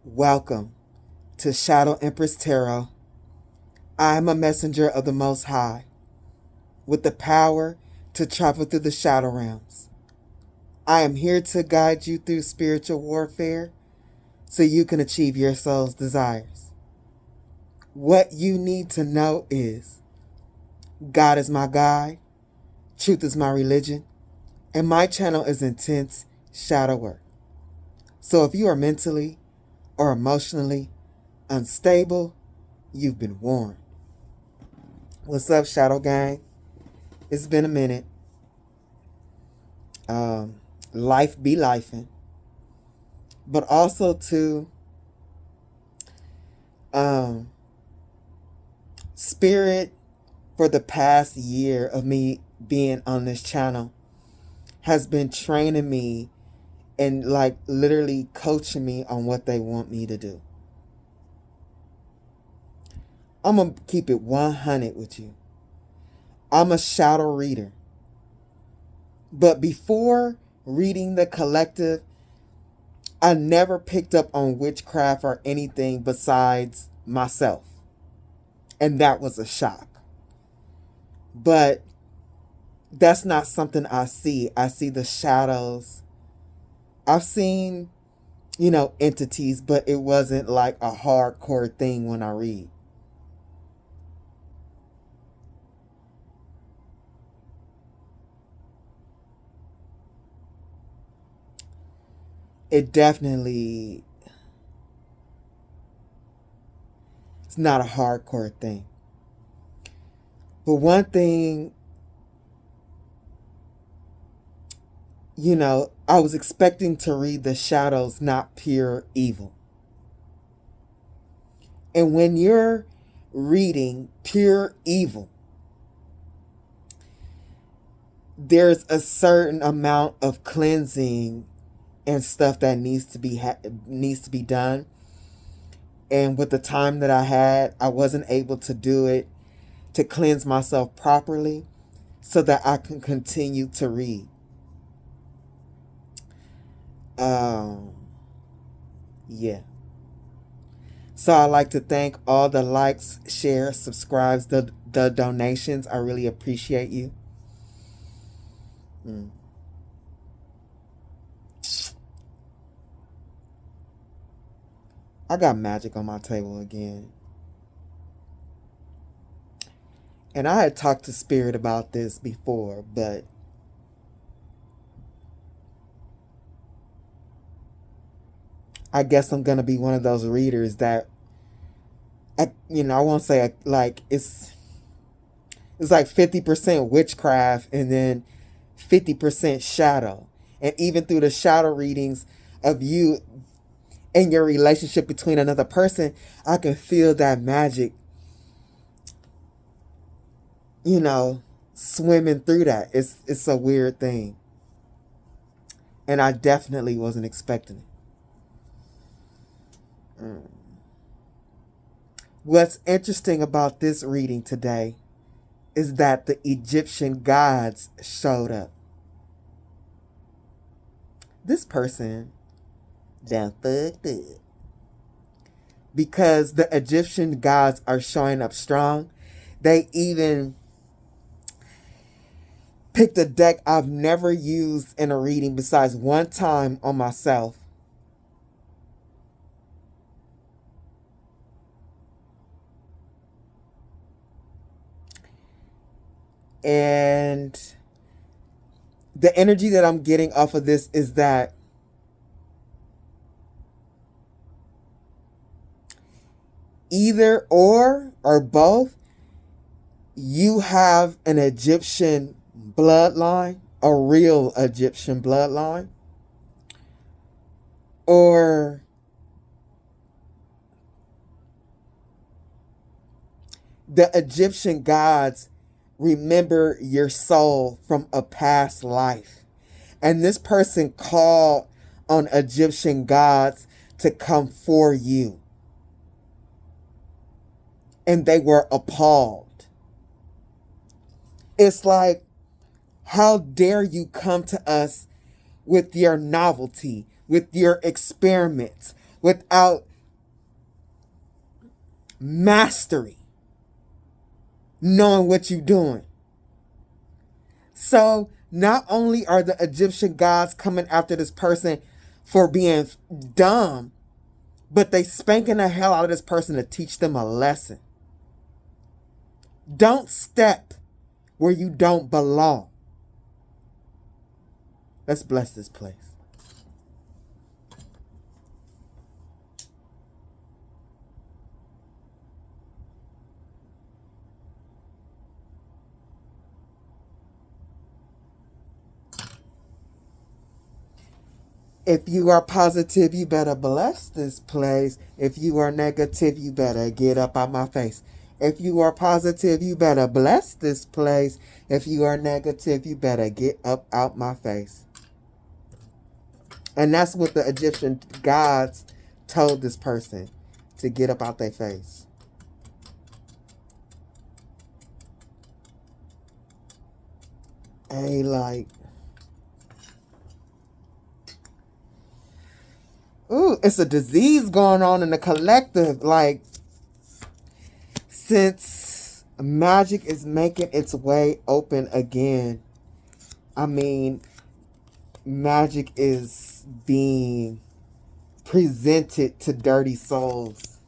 Welcome to Shadow Empress Tarot. I am a messenger of the Most High with the power to travel through the shadow realms. I am here to guide you through spiritual warfare so you can achieve your soul's desires. What you need to know is God is my guide, truth is my religion, and my channel is intense shadow work. So if you are mentally or emotionally unstable, you've been warned. What's up, Shadow Gang? It's been a minute. Life be lifing. But also to spirit for the past year of me being on this channel has been training me and like literally coaching me on what they want me to do. I'm going to keep it 100 with you. I'm a shadow reader. But before reading the collective, I never picked up on witchcraft or anything besides myself. And that was a shock. But that's not something I see. I see the shadows. I've seen, entities, but it wasn't like a hardcore thing when I read. It definitely, it's not a hardcore thing. But one thing, I was expecting to read the shadows, not pure evil. And when you're reading pure evil, there's a certain amount of cleansing and stuff that needs to be done. And with the time that I had, I wasn't able to do it to cleanse myself properly so that I can continue to read. Yeah. So I'd like to thank all the likes, shares, subscribes, the donations. I really appreciate you. I got magic on my table again. And I had talked to Spirit about this before, but I guess I'm going to be one of those readers that, I won't say like it's like 50% witchcraft and then 50% shadow. And even through the shadow readings of you and your relationship between another person, I can feel that magic, swimming through that. It's a weird thing. And I definitely wasn't expecting it. What's interesting about this reading today is that the Egyptian gods showed up. This person done fucked up. Because the Egyptian gods are showing up strong. They even picked a deck I've never used in a reading besides one time on myself. And the energy that I'm getting off of this is that either or both, you have an Egyptian bloodline, a real Egyptian bloodline, or the Egyptian gods remember your soul from a past life. And this person called on Egyptian gods to come for you. And they were appalled. It's like, how dare you come to us with your novelty, with your experiments, without mastery, knowing what you're doing. So not only are the Egyptian gods coming after this person for being dumb, but they spanking the hell out of this person to teach them a lesson. Don't step where you don't belong. Let's bless this place. If you are positive, you better bless this place. If you are negative, you better get up out my face. If you are positive, you better bless this place. If you are negative, you better get up out my face. And that's what the Egyptian gods told this person, to get up out their face. Hey, like, ooh, it's a disease going on in the collective. Like, since magic is making its way open again, I mean, magic is being presented to dirty souls.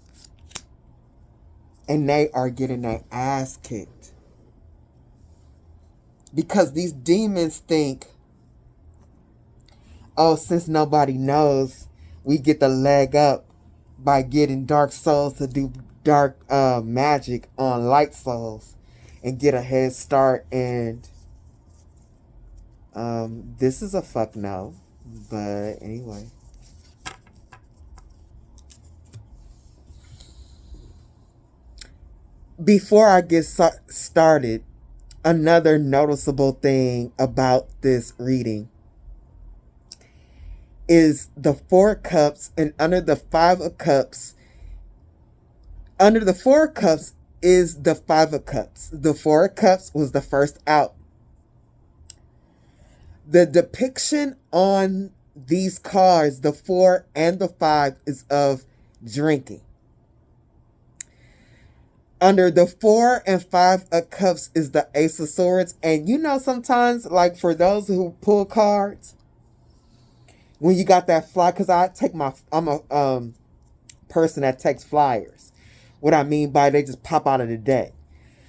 And they are getting their ass kicked. Because these demons think, oh, since nobody knows, we get the leg up by getting dark souls to do dark magic on light souls and get a head start. And this is a fuck no. But anyway. Before I get started, another noticeable thing about this reading is the Four of Cups, and under the Five of Cups, under the Four of Cups is the Five of Cups. The Four of Cups was the first out. The depiction on these cards, the 4 and the 5, is of drinking. Under the 4 and 5 of Cups is the Ace of Swords. And you know, sometimes, like for those who pull cards, when you got that fly, because I'm a person that takes flyers. What I mean by they just pop out of the deck.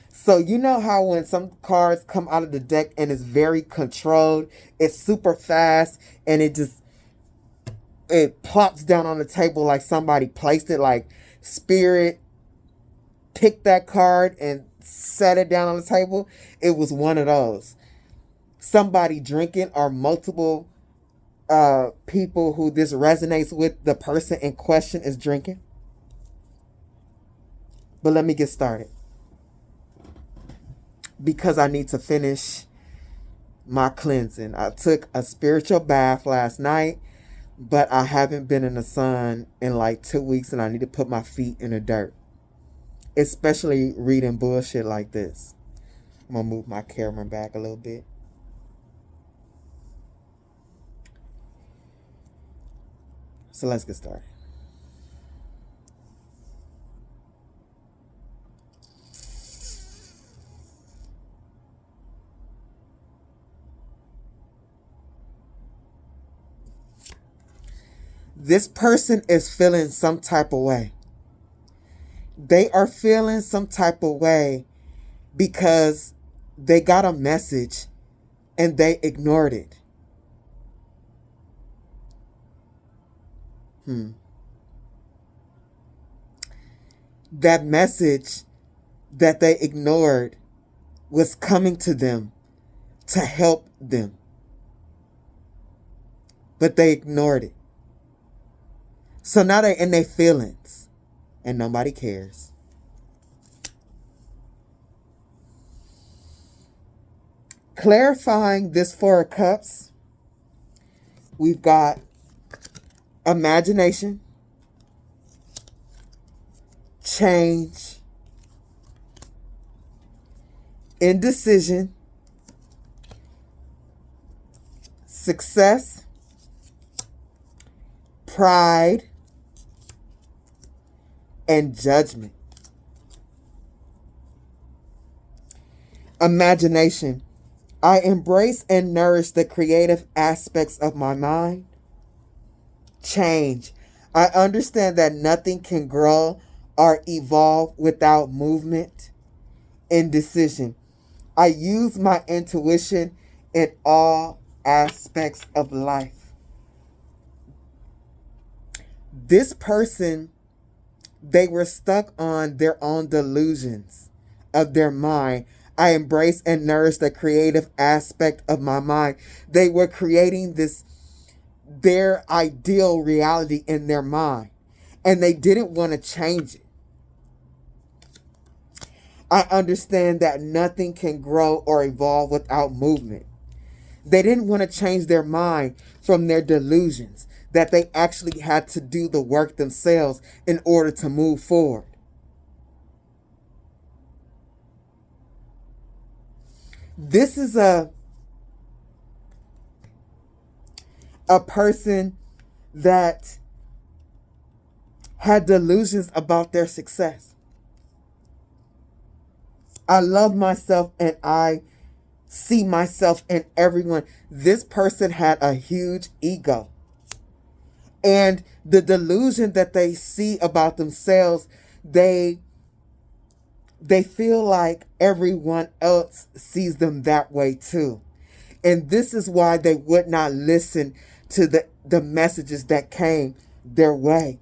So you know how when some cards come out of the deck and it's very controlled, it's super fast, and it plops down on the table like somebody placed it, like Spirit picked that card and set it down on the table. It was one of those. Somebody drinking, or multiple people who this resonates with, the person in question is drinking. But let me get started, because I need to finish my cleansing. I took a spiritual bath last night, but I haven't been in the sun in like 2 weeks, and I need to put my feet in the dirt, especially reading bullshit like this. I'm gonna move my camera back a little bit. So let's get started. This person is feeling some type of way. They are feeling some type of way because they got a message and they ignored it. That message that they ignored was coming to them to help them, but they ignored it. So now they're in their feelings and nobody cares. Clarifying this Four of Cups, we've got imagination, change, indecision, success, pride, and judgment. Imagination. I embrace and nourish the creative aspects of my mind. Change. I understand that nothing can grow or evolve without movement. Indecision. I use my intuition in all aspects of life. This person, they were stuck on their own delusions of their mind. I embrace and nourish the creative aspect of my mind. They were creating their ideal reality in their mind, and they didn't want to change it. I understand that nothing can grow or evolve without movement. They didn't want to change their mind from their delusions, that they actually had to do the work themselves in order to move forward. This is a person that had delusions about their success. I love myself and I see myself in everyone. This person had a huge ego. And the delusion that they see about themselves, they feel like everyone else sees them that way too. And this is why they would not listen to the messages that came their way.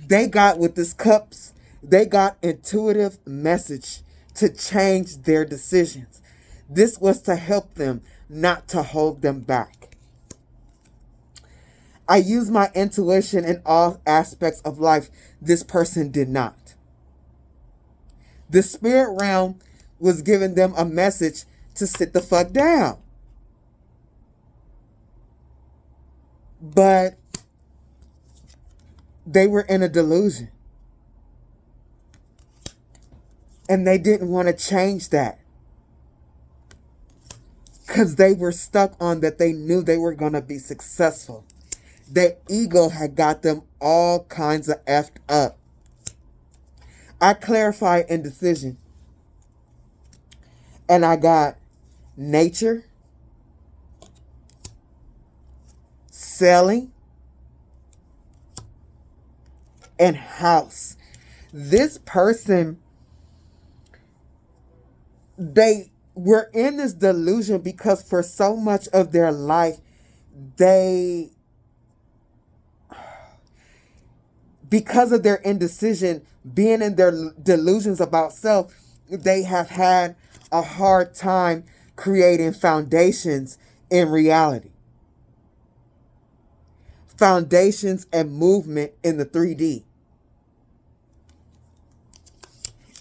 They got with this cups, they got intuitive message to change their decisions. This was to help them, not to hold them back. I use my intuition in all aspects of life. This person did not. The spirit realm was giving them a message to sit the fuck down. But they were in a delusion. And they didn't want to change that. Because they were stuck on that they knew they were going to be successful. Their ego had got them all kinds of effed up. I clarify indecision. And I got nature, selling, and house. This person, they were in this delusion because for so much of their life, because of their indecision, being in their delusions about self, they have had a hard time creating foundations in reality. Foundations and movement in the 3D.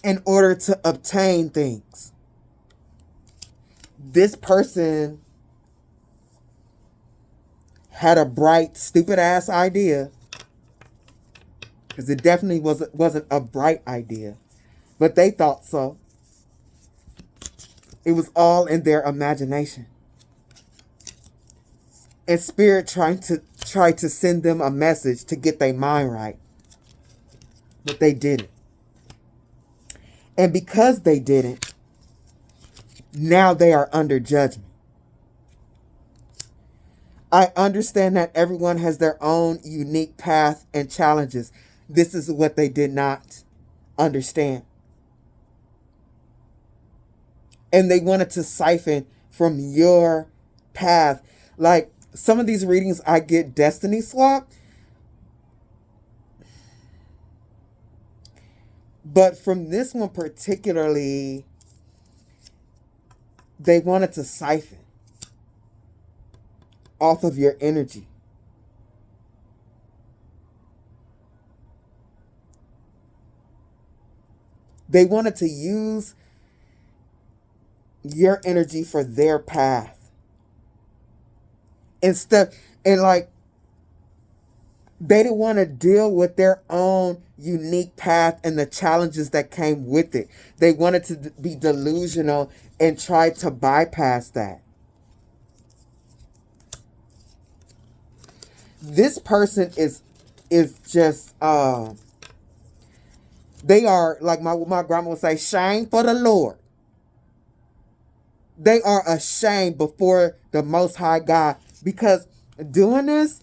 In order to obtain things. This person had a bright, stupid ass idea. Because it definitely wasn't a bright idea. But they thought so. It was all in their imagination. And spirit tried to send them a message to get their mind right. But they didn't. And because they didn't, now they are under judgment. I understand that everyone has their own unique path and challenges. This is what they did not understand. And they wanted to siphon from your path. Like some of these readings, I get destiny swap. But from this one particularly, they wanted to siphon off of your energy. They wanted to use your energy for their path. Instead, and like, they didn't want to deal with their own unique path and the challenges that came with it. They wanted to be delusional and try to bypass that. This person is just, they are, like my grandma would say, shame for the Lord. They are ashamed before the Most High God, because doing this,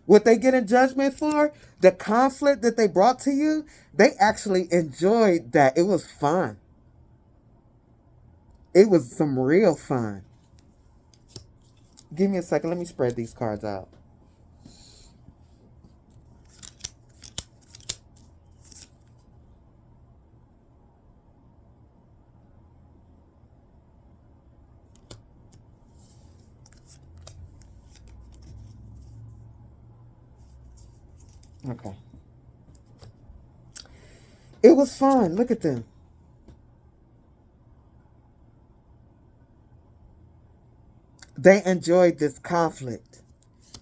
what they get in judgment for, the conflict that they brought to you, they actually enjoyed that. It was fun. It was some real fun. Give me a second. Let me spread these cards out. Okay. It was fun. Look at them. They enjoyed this conflict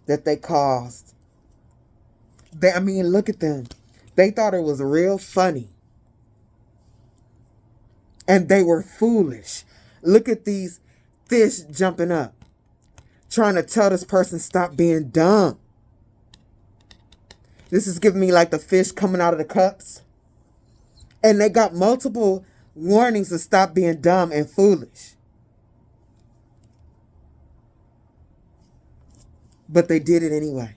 that they caused. Look at them. They thought it was real funny. And they were foolish. Look at these fish jumping up, trying to tell this person stop being dumb. This is giving me like the fish coming out of the cups. And they got multiple warnings to stop being dumb and foolish. But they did it anyway.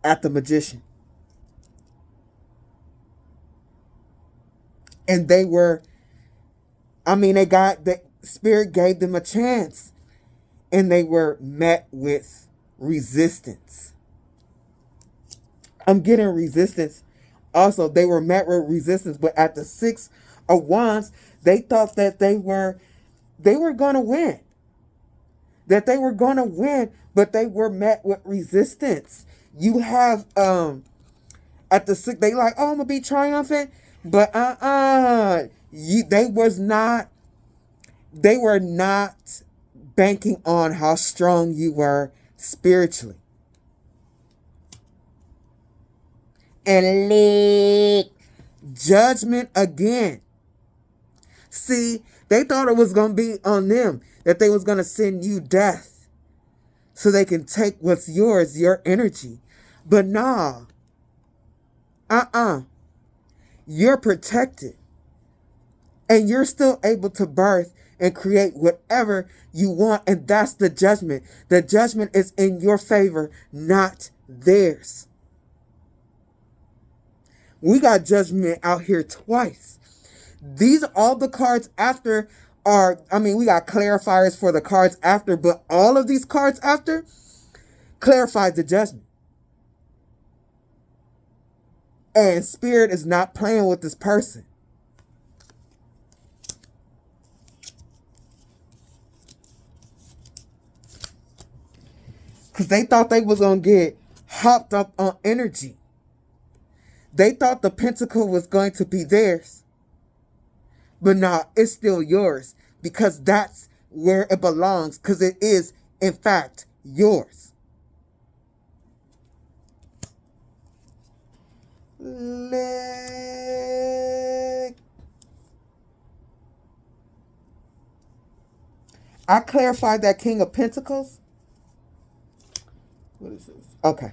At the magician. And they were, the spirit gave them a chance. And they were met with resistance. I'm getting resistance. Also, they were met with resistance, but at the 6 of Wands, they thought that they were going to win. That they were going to win, but they were met with resistance. You have, at the 6, they like, oh, I'm going to be triumphant, but they were not banking on how strong you were spiritually. And judgment again. See, they thought it was going to be on them, that they was going to send you death so they can take what's yours, your energy. But nah. You're protected. And you're still able to birth and create whatever you want. And that's the judgment. The judgment is in your favor, not theirs. We got judgment out here twice. These are all the cards after we got clarifiers for the cards after, but all of these cards after clarified the judgment. And Spirit is not playing with this person. Because they thought they was going to get hopped up on energy. They thought the pentacle was going to be theirs. But no, it's still yours. Because that's where it belongs. Because it is, in fact, yours. I clarified that King of Pentacles. What is this? Okay.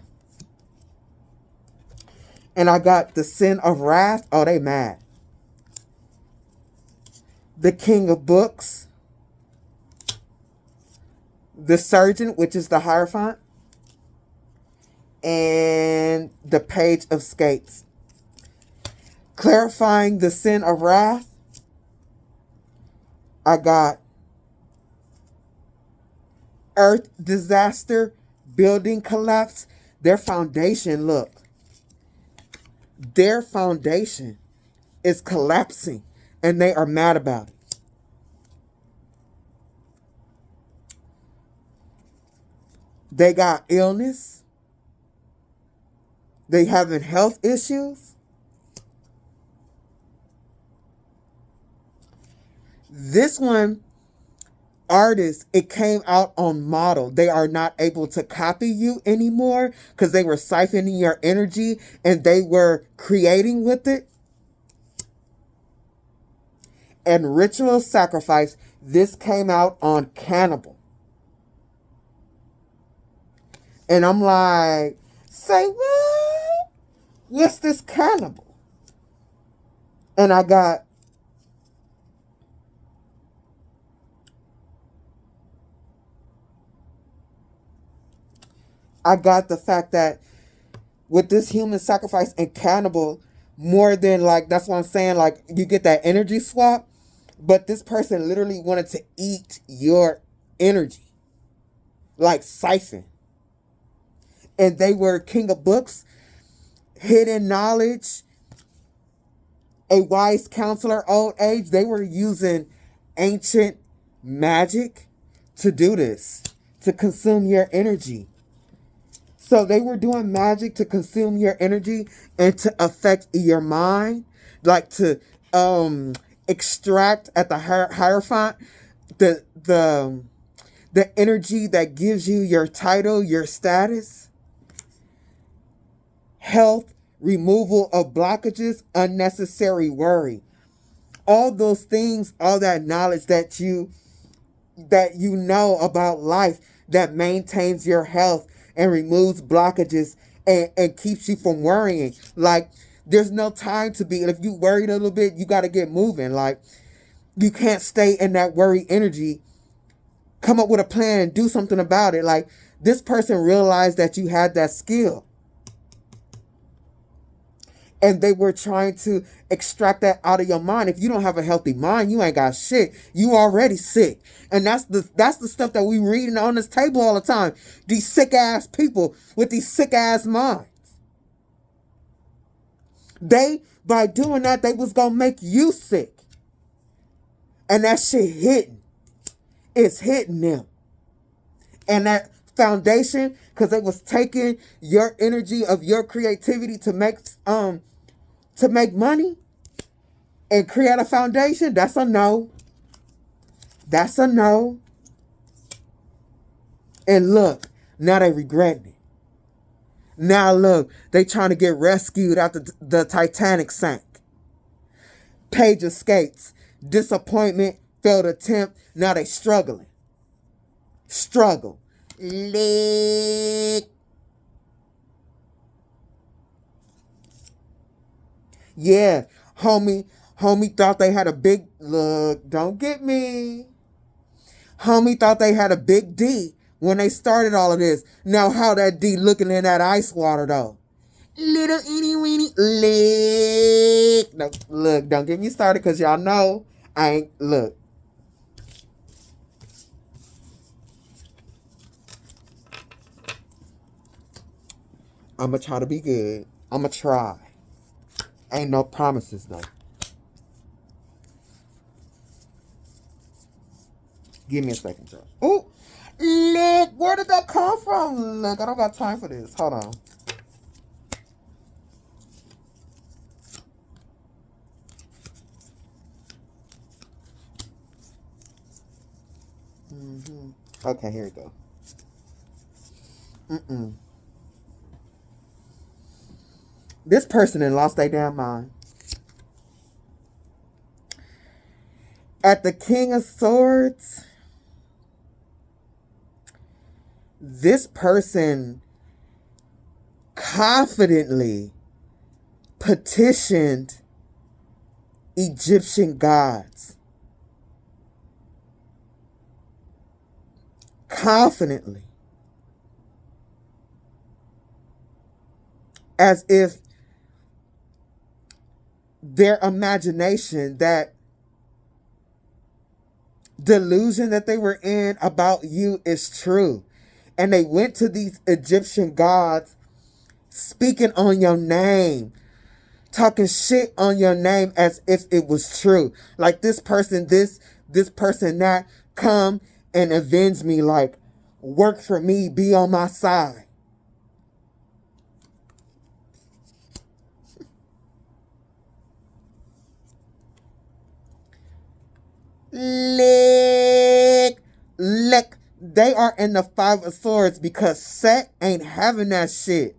And I got the Sin of Wrath. Oh, they mad. The King of Books. The Surgeon, which is the Hierophant. And the Page of Skates. Clarifying the Sin of Wrath. I got Earth Disaster, Building Collapse. Their foundation, look. Their foundation is collapsing and they are mad about it. They got illness. They having health issues. This one, artist, it came out on model. They are not able to copy you anymore because they were siphoning your energy and they were creating with it. And ritual sacrifice, this came out on cannibal. And I'm like, say what? What's this cannibal? And I got I got the fact that with this human sacrifice and cannibal, more than like, that's what I'm saying, like you get that energy swap, but this person literally wanted to eat your energy, like siphon. And they were king of books, hidden knowledge, a wise counselor, old age. They were using ancient magic to do this, to consume your energy. So they were doing magic to consume your energy and to affect your mind, like to extract at the hierophant the energy that gives you your title, your status, health, removal of blockages, unnecessary worry. All those things, all that knowledge that you know about life that maintains your health and removes blockages and keeps you from worrying. Like, there's no time to be, if you worried a little bit, you got to get moving. Like, you can't stay in that worry energy. Come up with a plan, do something about it. Like, this person realized that you had that skill. And they were trying to extract that out of your mind. If you don't have a healthy mind, you ain't got shit. You already sick. And that's the stuff that we reading on this table all the time. These sick ass people with these sick ass minds. By doing that, they was gonna make you sick. And that shit hitting. It's hitting them. And that foundation, because they was taking your energy of your creativity to make money and create a foundation, that's a no. That's a no. And look, now they regretting it. Now look, they trying to get rescued after the Titanic sank. Page escapes. Disappointment, failed attempt. Now they struggling. Struggle. Lick. Yeah, homie thought they had a big, look, don't get me. Homie thought they had a big D when they started all of this. Now how that D looking in that ice water though? Little itty weeny lick. No, look, don't get me started because y'all know I ain't, look. I'ma try to be good. I'ma try. Ain't no promises though. Give me a second, Josh. Oh, look, where did that come from? Look, I don't got time for this. Hold on. Okay, here we go. This person then lost their damn mind. At the King of Swords, this person confidently petitioned Egyptian gods. Confidently. As if their imagination, that delusion that they were in about you is true. And they went to these Egyptian gods speaking on your name, talking shit on your name as if it was true. Like this person, this person that, come and avenge me, like work for me, be on my side. Lick. They are in the Five of Swords because Set ain't having that shit.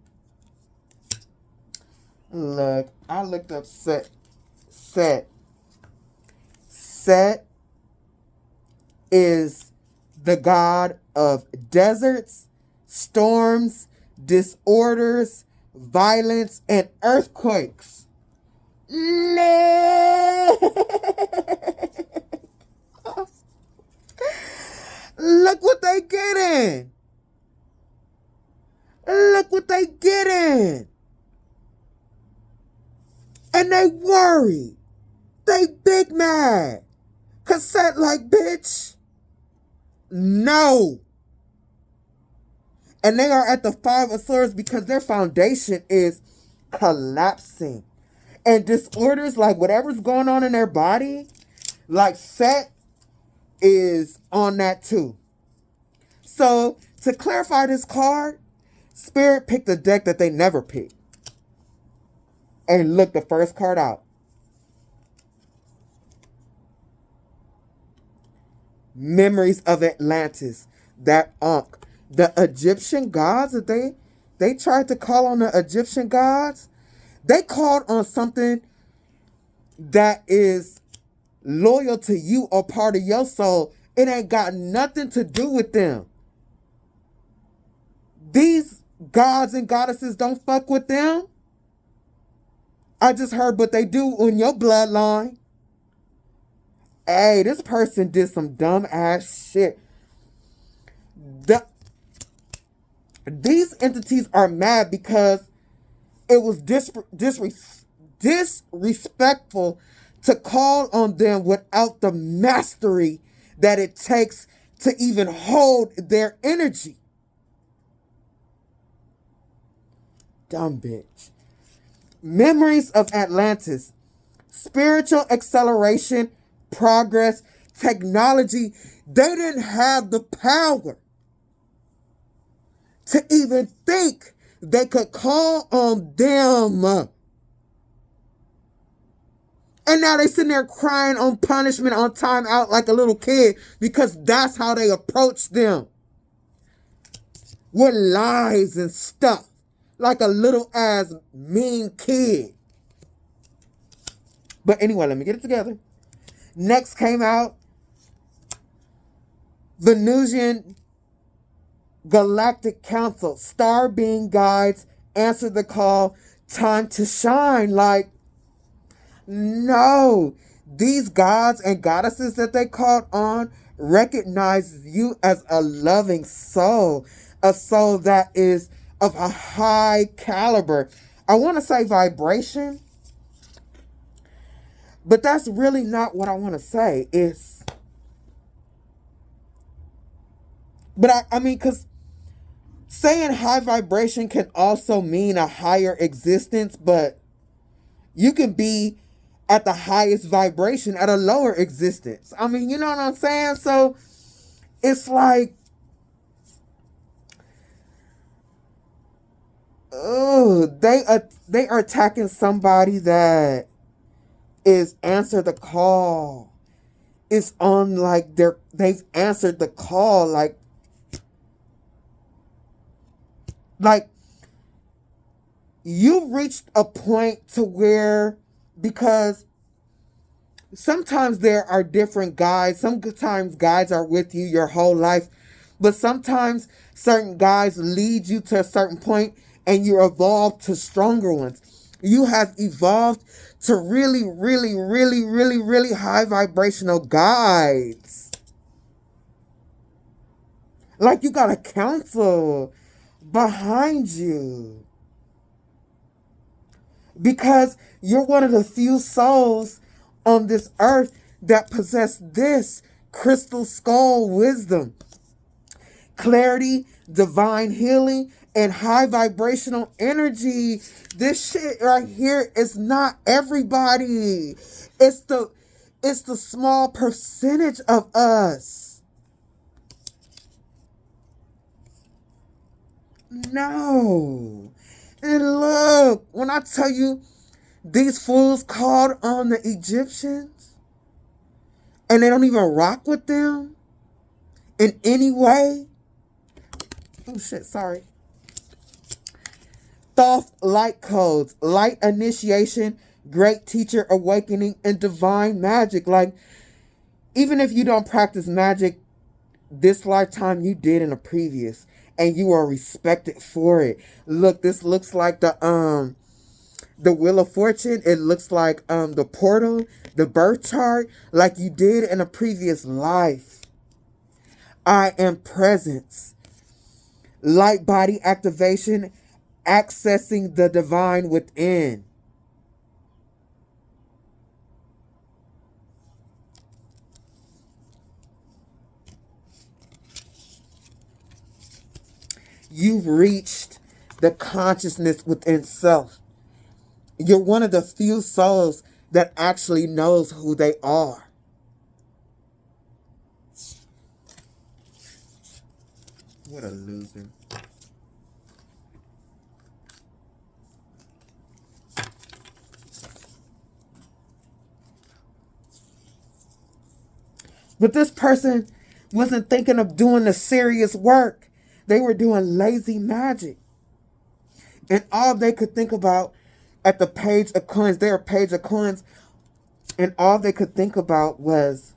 Look, I looked up Set. Set is the god of deserts, storms, disorders, violence, and earthquakes. Look what they getting. Look what they getting. And they worry. They big mad. Cassette like, bitch. No. And they are at the 5 of Swords because their foundation is collapsing. And disorders, like whatever's going on in their body, like Set is on that too. So, to clarify this card, Spirit picked a deck that they never picked. And look the first card out. Memories of Atlantis. That Ankh. The Egyptian gods that they tried to call on the Egyptian gods. They called on something that is loyal to you or part of your soul. It ain't got nothing to do with them. These gods and goddesses don't fuck with them. I just heard what they do in your bloodline. Hey, this person did some dumb ass shit. These entities are mad because it was disrespectful to call on them without the mastery that it takes to even hold their energy. Dumb bitch. Memories of Atlantis. Spiritual acceleration, progress, technology. They didn't have the power to even think they could call on them. And now they sitting there crying on punishment, on time out like a little kid because that's how they approach them. With lies and stuff. Like a little ass mean kid. But anyway, let me get it together. Next came out Venusian Galactic Council. Star being guides. Answer the call. Time to shine. Like, no. These gods and goddesses that they called on recognize you as a loving soul. A soul that is of a high caliber. I want to say vibration. But that's really not what I want to say. But I mean, because saying high vibration can also mean a higher existence, but you can be at the highest vibration at a lower existence. I mean, you know what I'm saying? So it's like, oh, they are attacking somebody that is answer the call. It's on like they've answered the call like you've reached a point to where, because sometimes there are different guides. Sometimes guides are with you your whole life, but sometimes certain guides lead you to a certain point and you evolve to stronger ones. You have evolved to really, really, really, really, really high vibrational guides. Like you got a council behind you. Because you're one of the few souls on this earth that possess this crystal skull wisdom, clarity, divine healing, and high vibrational energy. This shit right here is not everybody. It's the small percentage of us. No. And look, when I tell you these fools called on the Egyptians and they don't even rock with them in any way. Oh shit, sorry. Thoth light codes, light initiation, great teacher awakening, and divine magic. Like, even if you don't practice magic this lifetime, you did in a previous, and you are respected for it. Look, this looks like the Wheel of Fortune. It looks like the portal, the birth chart, like you did in a previous life. I am presence. Light body activation, accessing the divine within. You've reached the consciousness within self. You're one of the few souls that actually knows who they are. What a loser. But this person wasn't thinking of doing the serious work. They were doing lazy magic. And all they could think about at the page of coins, their page of coins, and all they could think about was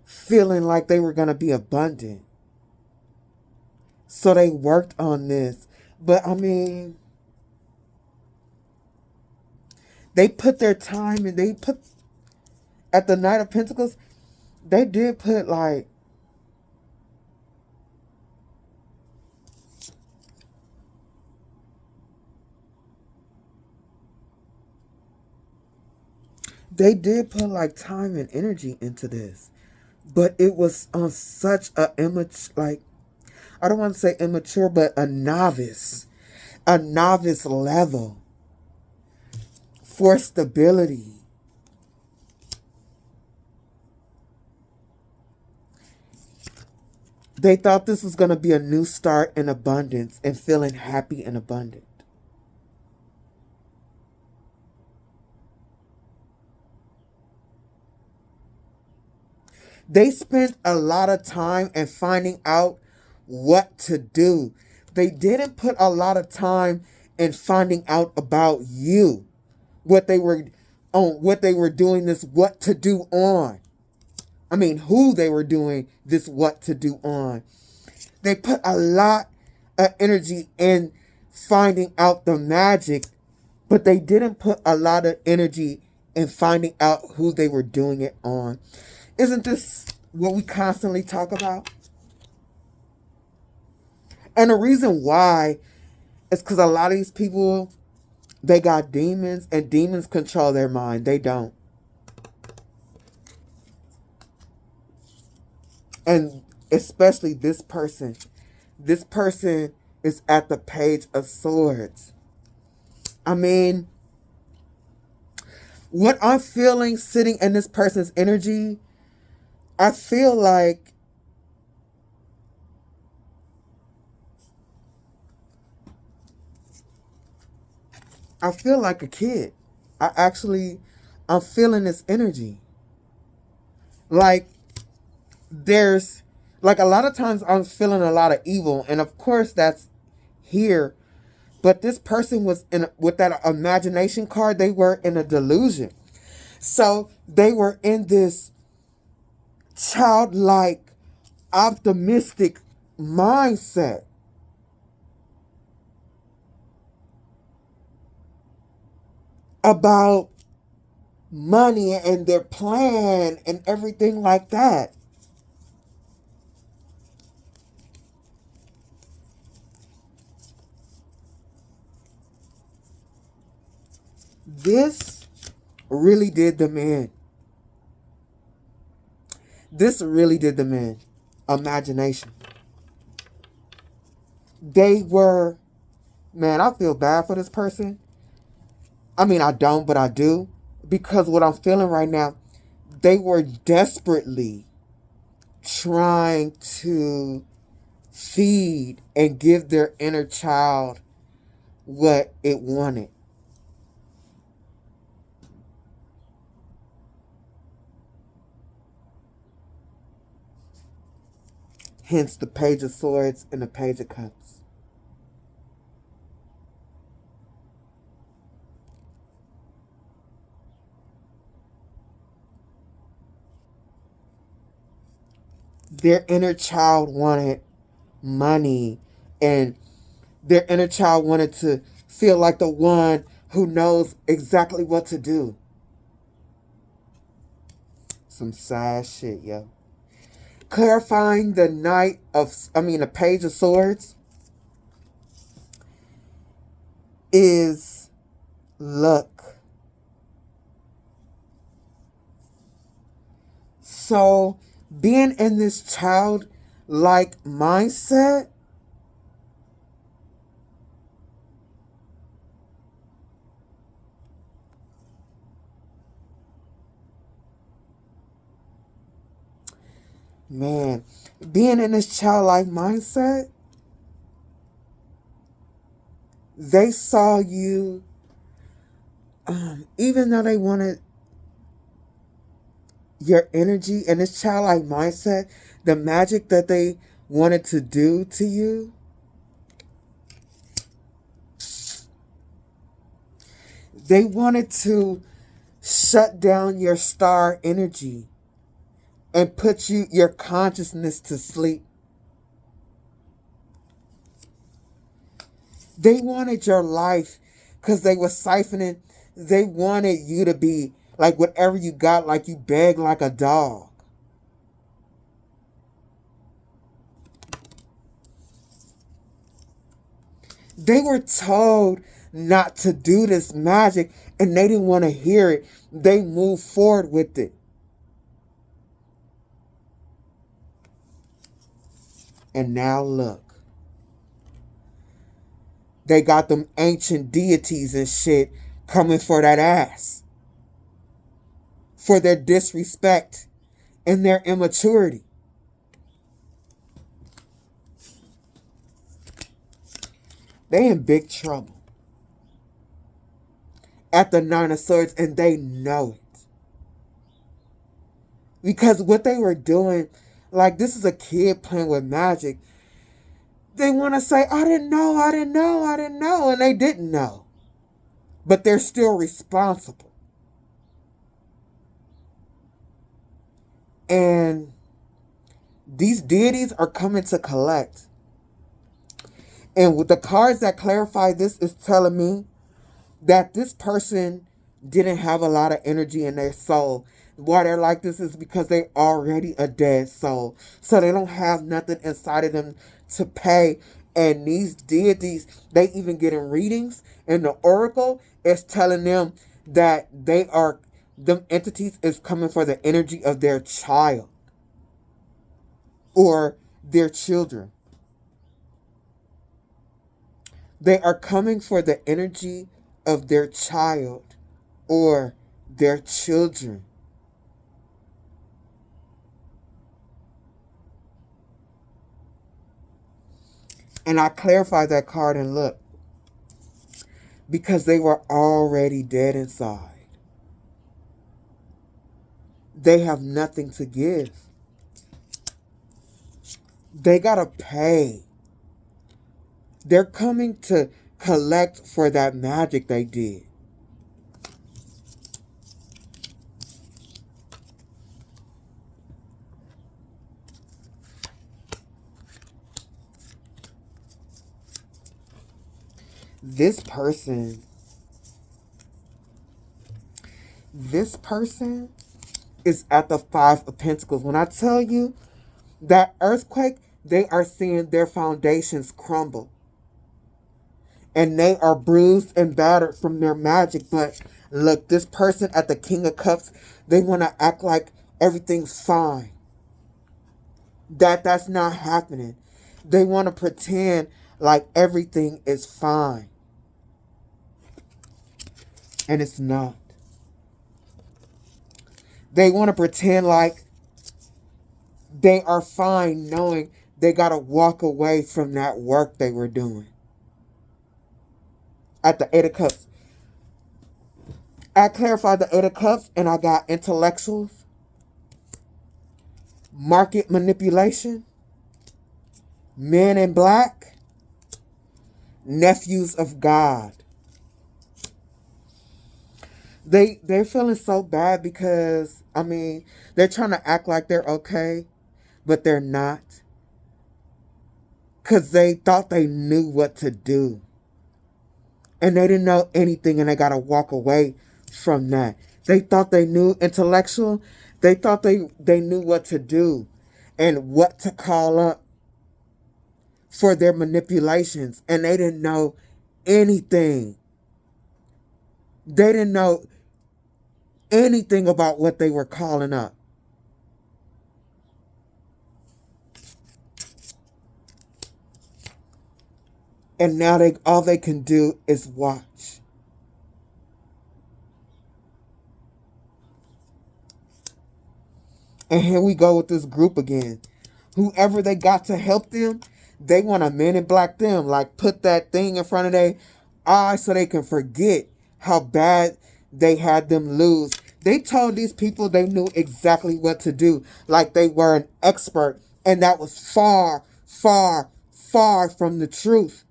feeling like they were going to be abundant. So they worked on this. But I mean, they put their time and they put, at the Knight of Pentacles, they did put like, they did put like time and energy into this. But it was on such a immature, like, I don't want to say immature, but a novice level for stability. They thought this was going to be a new start in abundance and feeling happy and abundant. They spent a lot of time in finding out what to do. They didn't put a lot of time in finding out about you. What they were doing this what to do on. I mean, who they were doing this what to do on. They put a lot of energy in finding out the magic, but they didn't put a lot of energy in finding out who they were doing it on. Isn't this what we constantly talk about? And the reason why is because a lot of these people, they got demons, and demons control their mind. They don't. And especially this person. This person is at the Page of Swords. I mean, what I'm feeling sitting in this person's energy, I feel like a kid. I'm feeling this energy. Like, there's, like, a lot of times I'm feeling a lot of evil. And of course that's here. But this person was with that imagination card, they were in a delusion. So they were in this childlike, optimistic mindset. About money and their plan and everything like that. This really did them in. This really did them in. Imagination. They were, man, I feel bad for this person. I mean, I don't, but I do. Because what I'm feeling right now, they were desperately trying to feed and give their inner child what it wanted. Hence the Page of Swords and the Page of Cups. Their inner child wanted money, and their inner child wanted to feel like the one who knows exactly what to do. Some sad shit, yo. Clarifying the the Page of Swords is luck. So being in this childlike mindset, man, being in this childlike mindset, they saw you, even though they wanted your energy and this childlike mindset, the magic that they wanted to do to you, they wanted to shut down your star energy and put your consciousness to sleep. They wanted your life because they were siphoning. They wanted you to be like whatever you got, like you beg like a dog. They were told not to do this magic and they didn't want to hear it. They moved forward with it. And now look. They got them ancient deities and shit coming for that ass. For their disrespect and their immaturity. They in big trouble. At the Nine of Swords, and they know it. Because what they were doing, like this is a kid playing with magic. They want to say, I didn't know, and they didn't know. But they're still responsible. And these deities are coming to collect. And with the cards that clarify this is telling me that this person didn't have a lot of energy in their soul. Why they're like this is because they already a dead soul. So they don't have nothing inside of them to pay. And these deities, they even getting readings. And the oracle is telling them that them entities is coming for the energy of their child. Or their children. They are coming for the energy of their child or their children. And I clarified that card and look. Because they were already dead inside. They have nothing to give. They gotta pay. They're coming to collect for that magic they did. This person is at the Five of Pentacles. When I tell you that earthquake, they are seeing their foundations crumble. And they are bruised and battered from their magic. But look, this person at the King of Cups, they want to act like everything's fine. That's not happening. They want to pretend like everything is fine. And it's not. They want to pretend like they are fine knowing they got to walk away from that work they were doing. At the Eight of Cups. I clarified the Eight of Cups and I got intellectuals, market manipulation, men in black, nephews of God. They're feeling so bad because, they're trying to act like they're okay, but they're not. Because they thought they knew what to do. And they didn't know anything and they got to walk away from that. They thought they knew intellectual. They thought they knew what to do. and what to call up for their manipulations. And they didn't know anything. They didn't know anything about what they were calling up. And now all they can do is watch. And here we go with this group again. Whoever they got to help them, they want to men in black them. Like, put that thing in front of their eyes so they can forget how bad they had them lose. They told these people they knew exactly what to do. Like they were an expert. And that was far, far, far from the truth.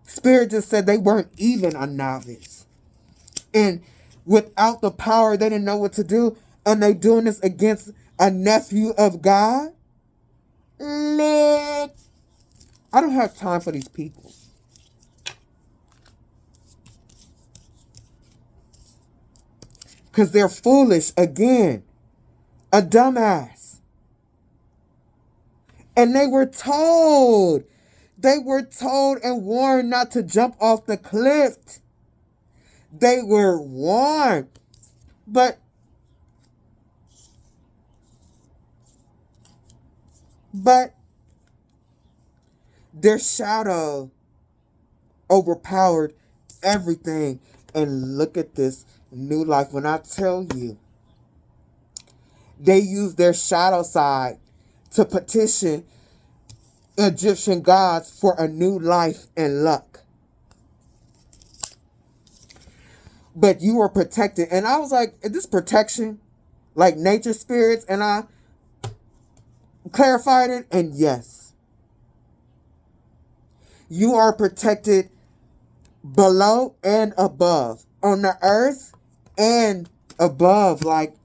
Spirit just said they weren't even a novice. And without the power, they didn't know what to do. And they doing this against a nephew of God? I don't have time for these people. Because they're foolish again. A dumbass. And they were told and warned not to jump off the cliff. They were warned. But their shadow overpowered everything. And look at this new life. When I tell you, they used their shadow side to petition Egyptian gods for a new life and luck. But you were protected. And I was like, is this protection? Like nature spirits? And I clarified it. And yes. You are protected below and above. On the earth and above. Like,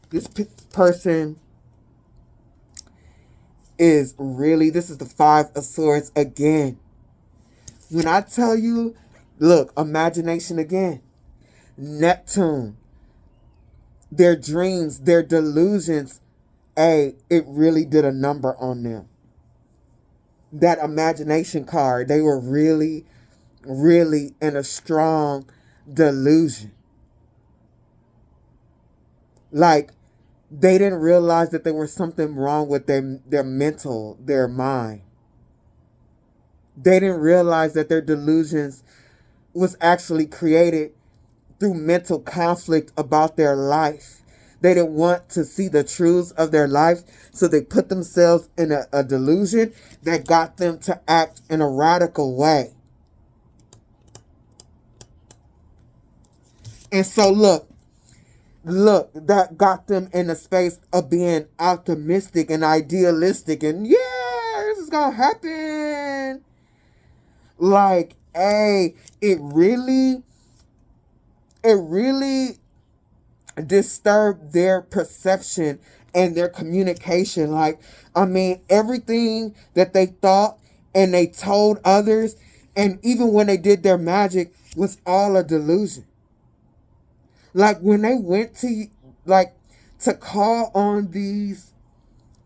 this person is really, this is the Five of Swords again. When I tell you, look, imagination again. Neptune. Their dreams, their delusions. Hey, it really did a number on them. That imagination card, they were really, really in a strong delusion. Like, they didn't realize that there was something wrong with their mental, their mind. They didn't realize that their delusions was actually created through mental conflict about their life. They didn't want to see the truths of their life, so they put themselves in a delusion that got them to act in a radical way. And so look, that got them in a space of being optimistic and idealistic and yeah, this is gonna happen. Like, hey, it really disturbed their perception and their communication. Like, I mean, everything that they thought and they told others, and even when they did their magic, was all a delusion. Like, when they went to call on these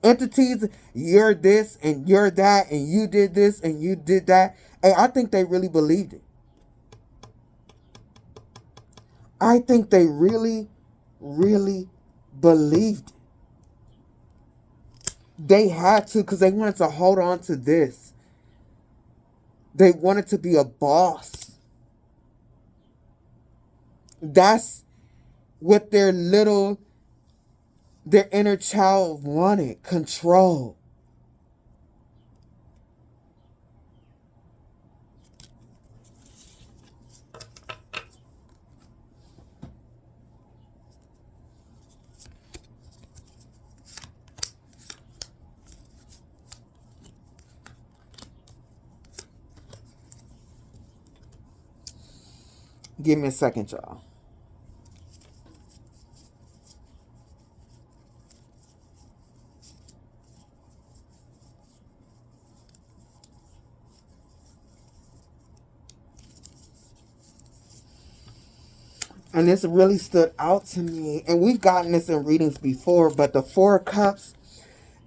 entities, you're this and you're that and you did this and you did that, hey, I think they really believed it. I think they really, really believed it. They had to, because they wanted to hold on to this. They wanted to be a boss. That's what their inner child wanted. Control. Give me a second, y'all. And this really stood out to me. And we've gotten this in readings before, but the Four of Cups,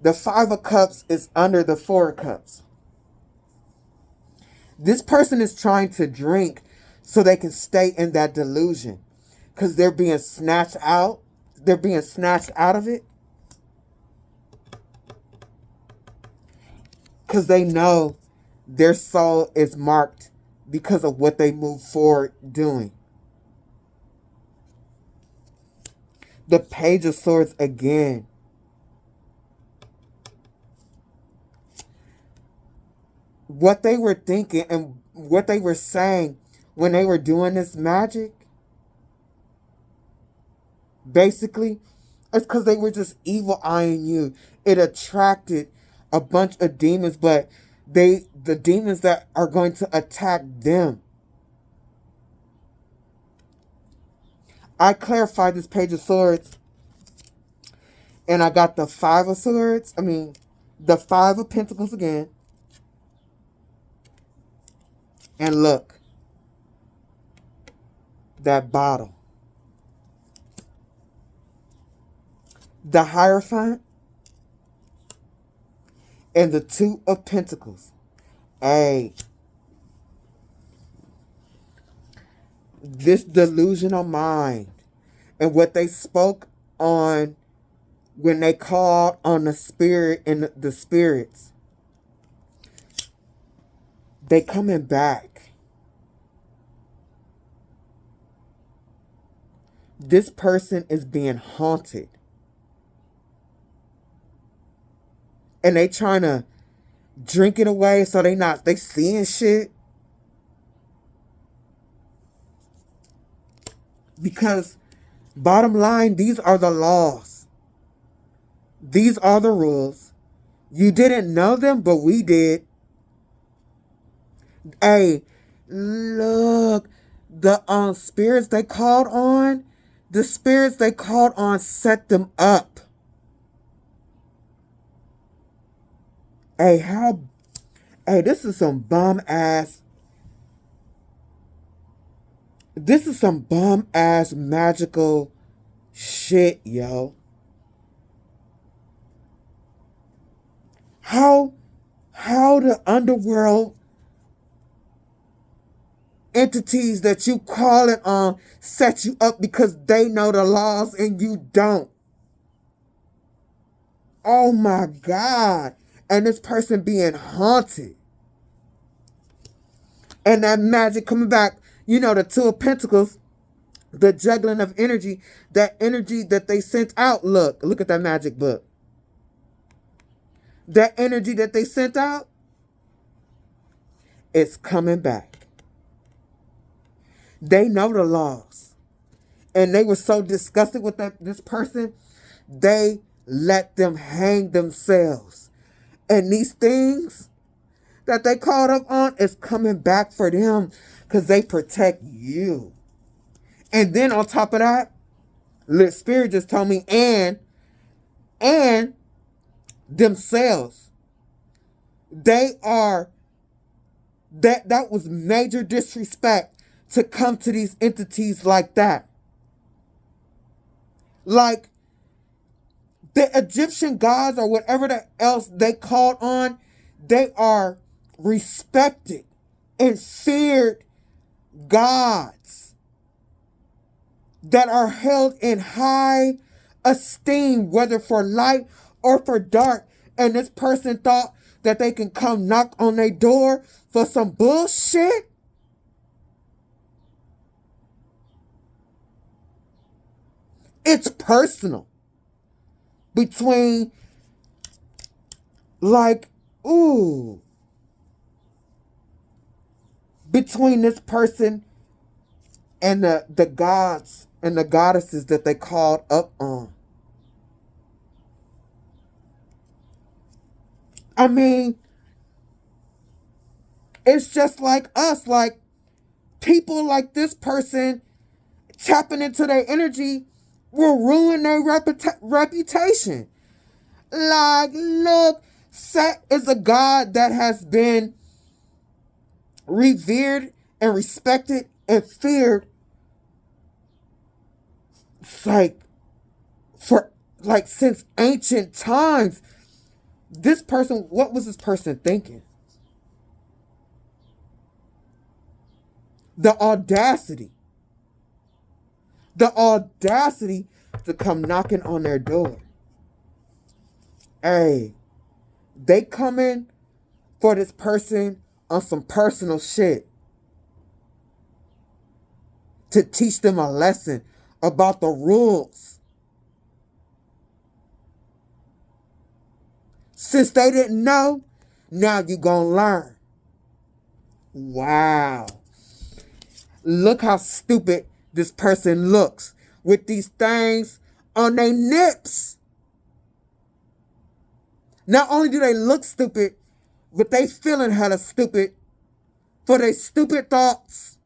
the Five of Cups is under the Four of Cups. This person is trying to drink so they can stay in that delusion. Because they're being snatched out. They're being snatched out of it. Because they know their soul is marked because of what they move forward doing. The Page of Swords again. What they were thinking and what they were saying when they were doing this magic, basically, it's because they were just evil eyeing you. It attracted a bunch of demons, but the demons that are going to attack them. I clarified this Page of Swords, and I got the Five of Swords. The Five of Pentacles again. And look, that bottle. The Hierophant and the Two of Pentacles. Hey, this delusional mind and what they spoke on when they called on the spirit and the spirits, they coming back. This person is being haunted. And they trying to drink it away so they seeing shit. Because bottom line, these are the laws. These are the rules. You didn't know them, but we did. Hey, look, the spirits they called on, set them up. Hey, this is some bum ass magical shit, yo. How the underworld entities that you call it on set you up because they know the laws and you don't. Oh my God. And this person being haunted. And that magic coming back. You know, the Two of Pentacles, the juggling of energy, that energy that they sent out. Look at that magic book. That energy that they sent out, it's coming back. They know the laws. And they were so disgusted with this person, they let them hang themselves. And these things that they called up on is coming back for them because they protect you. And then on top of that, the Spirit just told me, and themselves. That was major disrespect to come to these entities like that. Like the Egyptian gods or whatever else they called on, they are respected and feared gods that are held in high esteem, whether for light or for dark. And this person thought that they can come knock on their door for some bullshit? It's personal. Between, between this person and the gods and the goddesses that they called up on. I mean, it's just like us, like people like this person tapping into their energy will ruin their reputation. Like, look, Set is a god that has been revered and respected and feared It's like, since ancient times, this person, what was this person thinking? The audacity. The audacity to come knocking on their door. Hey, they coming for this person on some personal shit. To teach them a lesson about the rules. Since they didn't know, now you gonna learn. Wow. Look how stupid this person looks with these things on their nips. Not only do they look stupid, but they feeling hella stupid for their stupid thoughts.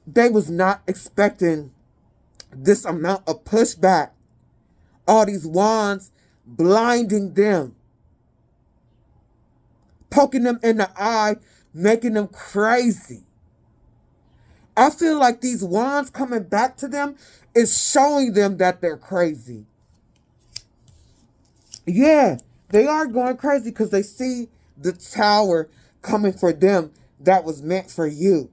They was not expecting this amount of pushback. All these wands blinding them. Poking them in the eye, making them crazy. I feel like these wands coming back to them is showing them that they're crazy. Yeah, they are going crazy because they see the tower coming for them that was meant for you.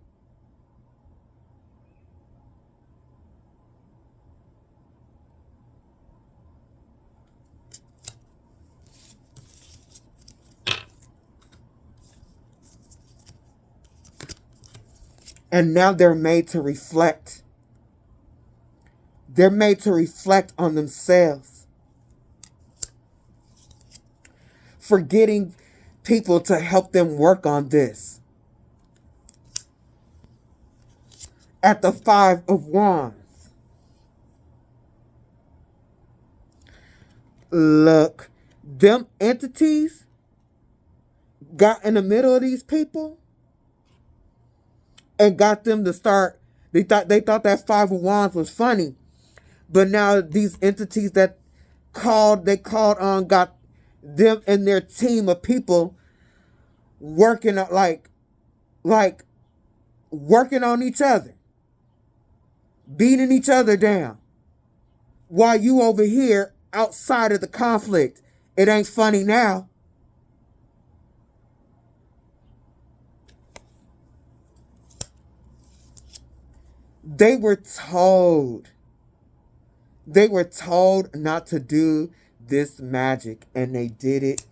And now they're made to reflect. They're made to reflect on themselves. Forgetting people to help them work on this. At the 5 of Wands. Look, them entities got in the middle of these people and got them to start. They thought that 5 of Wands was funny. But now these entities that they called on got them and their team of people working like working on each other. Beating each other down. While you over here outside of the conflict. It ain't funny now. They were told not to do this magic, and they did it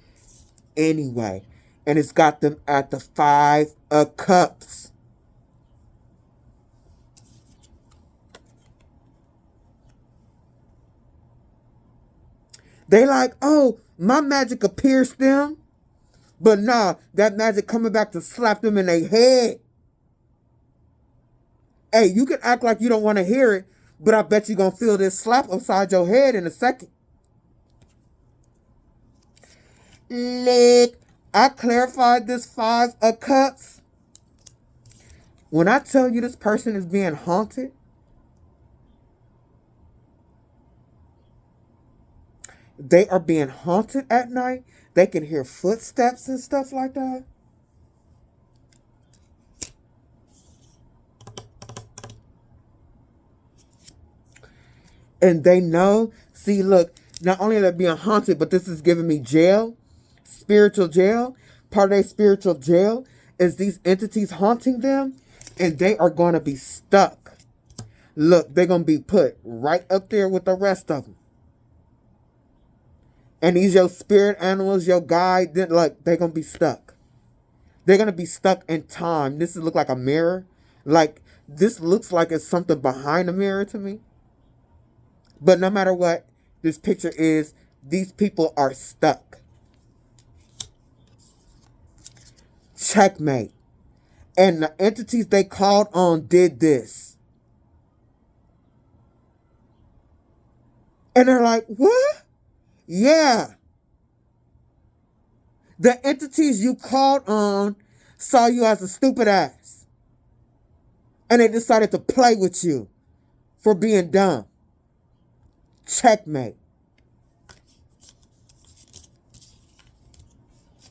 anyway. And it's got them at the 5 of Cups. They like, oh, my magic appears them. But nah, that magic coming back to slap them in their head. Hey, you can act like you don't want to hear it, but I bet you're going to feel this slap upside your head in a second. Look, I clarified this 5 of Cups. When I tell you this person is being haunted, they are being haunted at night. They can hear footsteps and stuff like that. And they know, see, look, not only are they being haunted, but this is giving me jail, spiritual jail. Part of their spiritual jail is these entities haunting them, and they are going to be stuck. Look, they're going to be put right up there with the rest of them. And these your spirit animals, your guide, look, they're going to be stuck. They're going to be stuck in time. This look like a mirror. Like, this looks like it's something behind the mirror to me. But no matter what this picture is, these people are stuck. Checkmate. And the entities they called on did this. And they're like, what? Yeah. The entities you called on saw you as a stupid ass. And they decided to play with you for being dumb. Checkmate.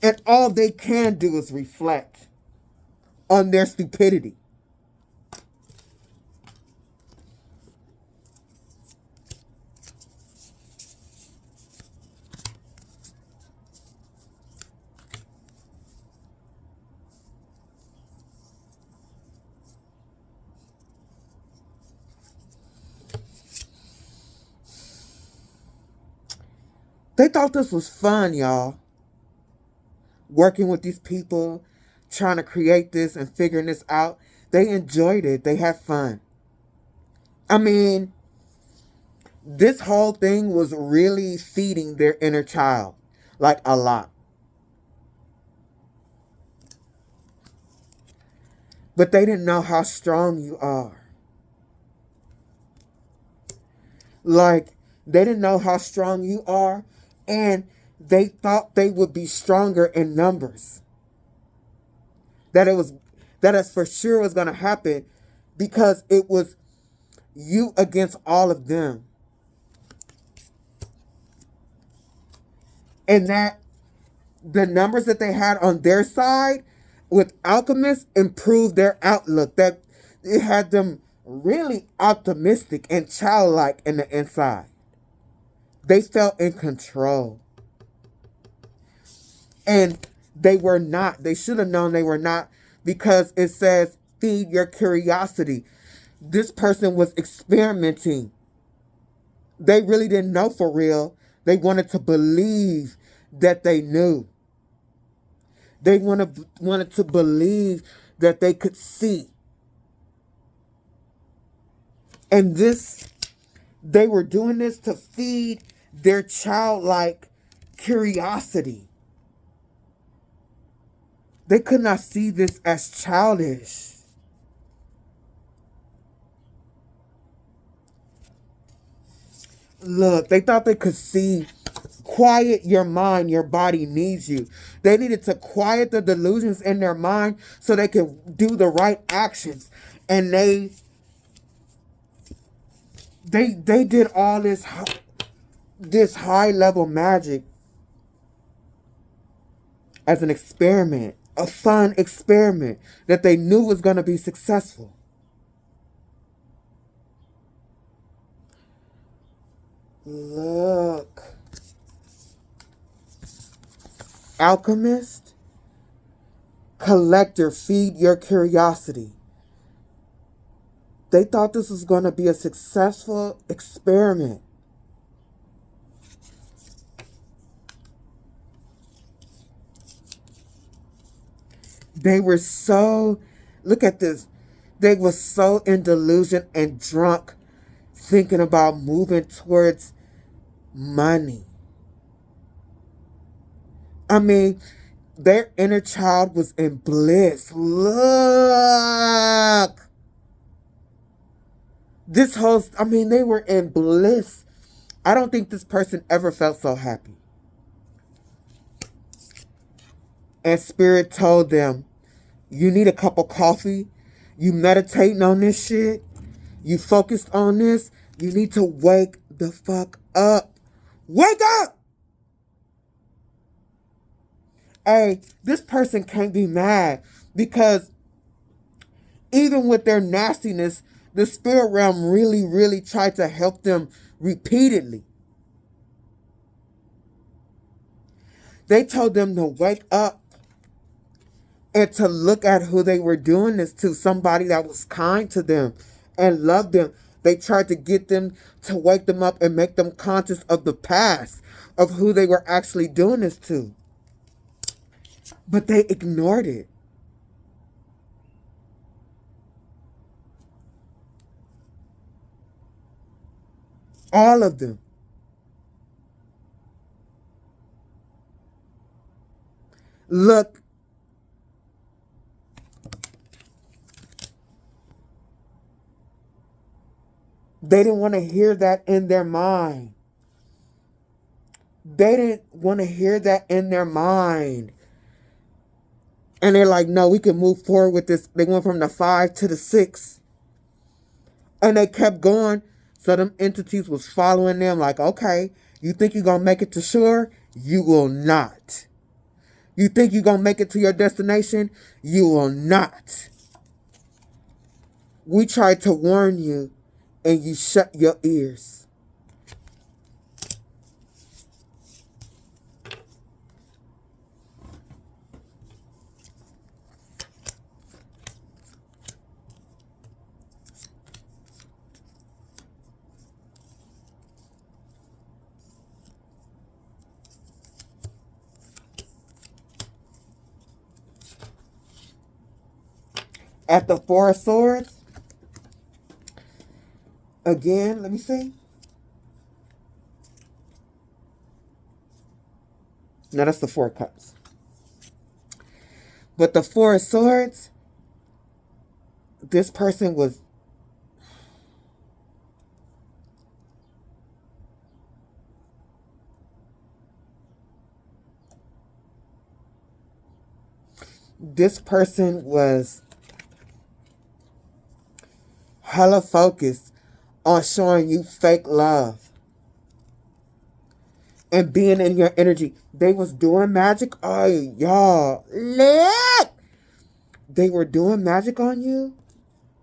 And all they can do is reflect on their stupidity. They thought this was fun, y'all. Working with these people, trying to create this and figuring this out. They enjoyed it. They had fun. I mean, this whole thing was really feeding their inner child. Like a lot. But they didn't know how strong you are. Like, they didn't know how strong you are. And they thought they would be stronger in numbers. That it for sure was going to happen because it was you against all of them. And that the numbers that they had on their side with alchemists improved their outlook. That it had them really optimistic and childlike in the inside. They felt in control. And they were not. They should have known they were not, because it says, feed your curiosity. This person was experimenting. They really didn't know for real. They wanted to believe that they knew. They wanted to believe that they could see. And they were doing this to feed their childlike curiosity. They could not see this as childish. Look, they thought they could see. Quiet your mind. Your body needs you. They needed to quiet the delusions in their mind so they could do the right actions. And they did all this high level magic as an experiment, a fun experiment that they knew was going to be successful. Look. Alchemist, collector, feed your curiosity. They thought this was going to be a successful experiment. They were so, look at this, they were so in delusion and drunk, thinking about moving towards money. I mean, their inner child was in bliss. Look. They were in bliss. I don't think this person ever felt so happy. And Spirit told them, you need a cup of coffee. You meditating on this shit. You focused on this. You need to wake the fuck up. Wake up! Hey, this person can't be mad, because even with their nastiness, the spirit realm really, really tried to help them repeatedly. They told them to wake up and to look at who they were doing this to, somebody that was kind to them and loved them. They tried to get them to wake them up and make them conscious of the past, of who they were actually doing this to. But they ignored it. All of them. Look. They didn't want to hear that in their mind. They didn't want to hear that in their mind. And they're like, no, we can move forward with this. They went from the 5 to the 6. And they kept going. So them entities was following them like, okay, you think you're going to make it to shore? You will not. You think you're going to make it to your destination? You will not. We tried to warn you and you shut your ears. At the Four of Swords, again, let me see. No, that's the Four of Cups. But the Four of Swords, this person was hella focused on showing you fake love and being in your energy. They was doing magic. Oh, y'all, look! They were doing magic on you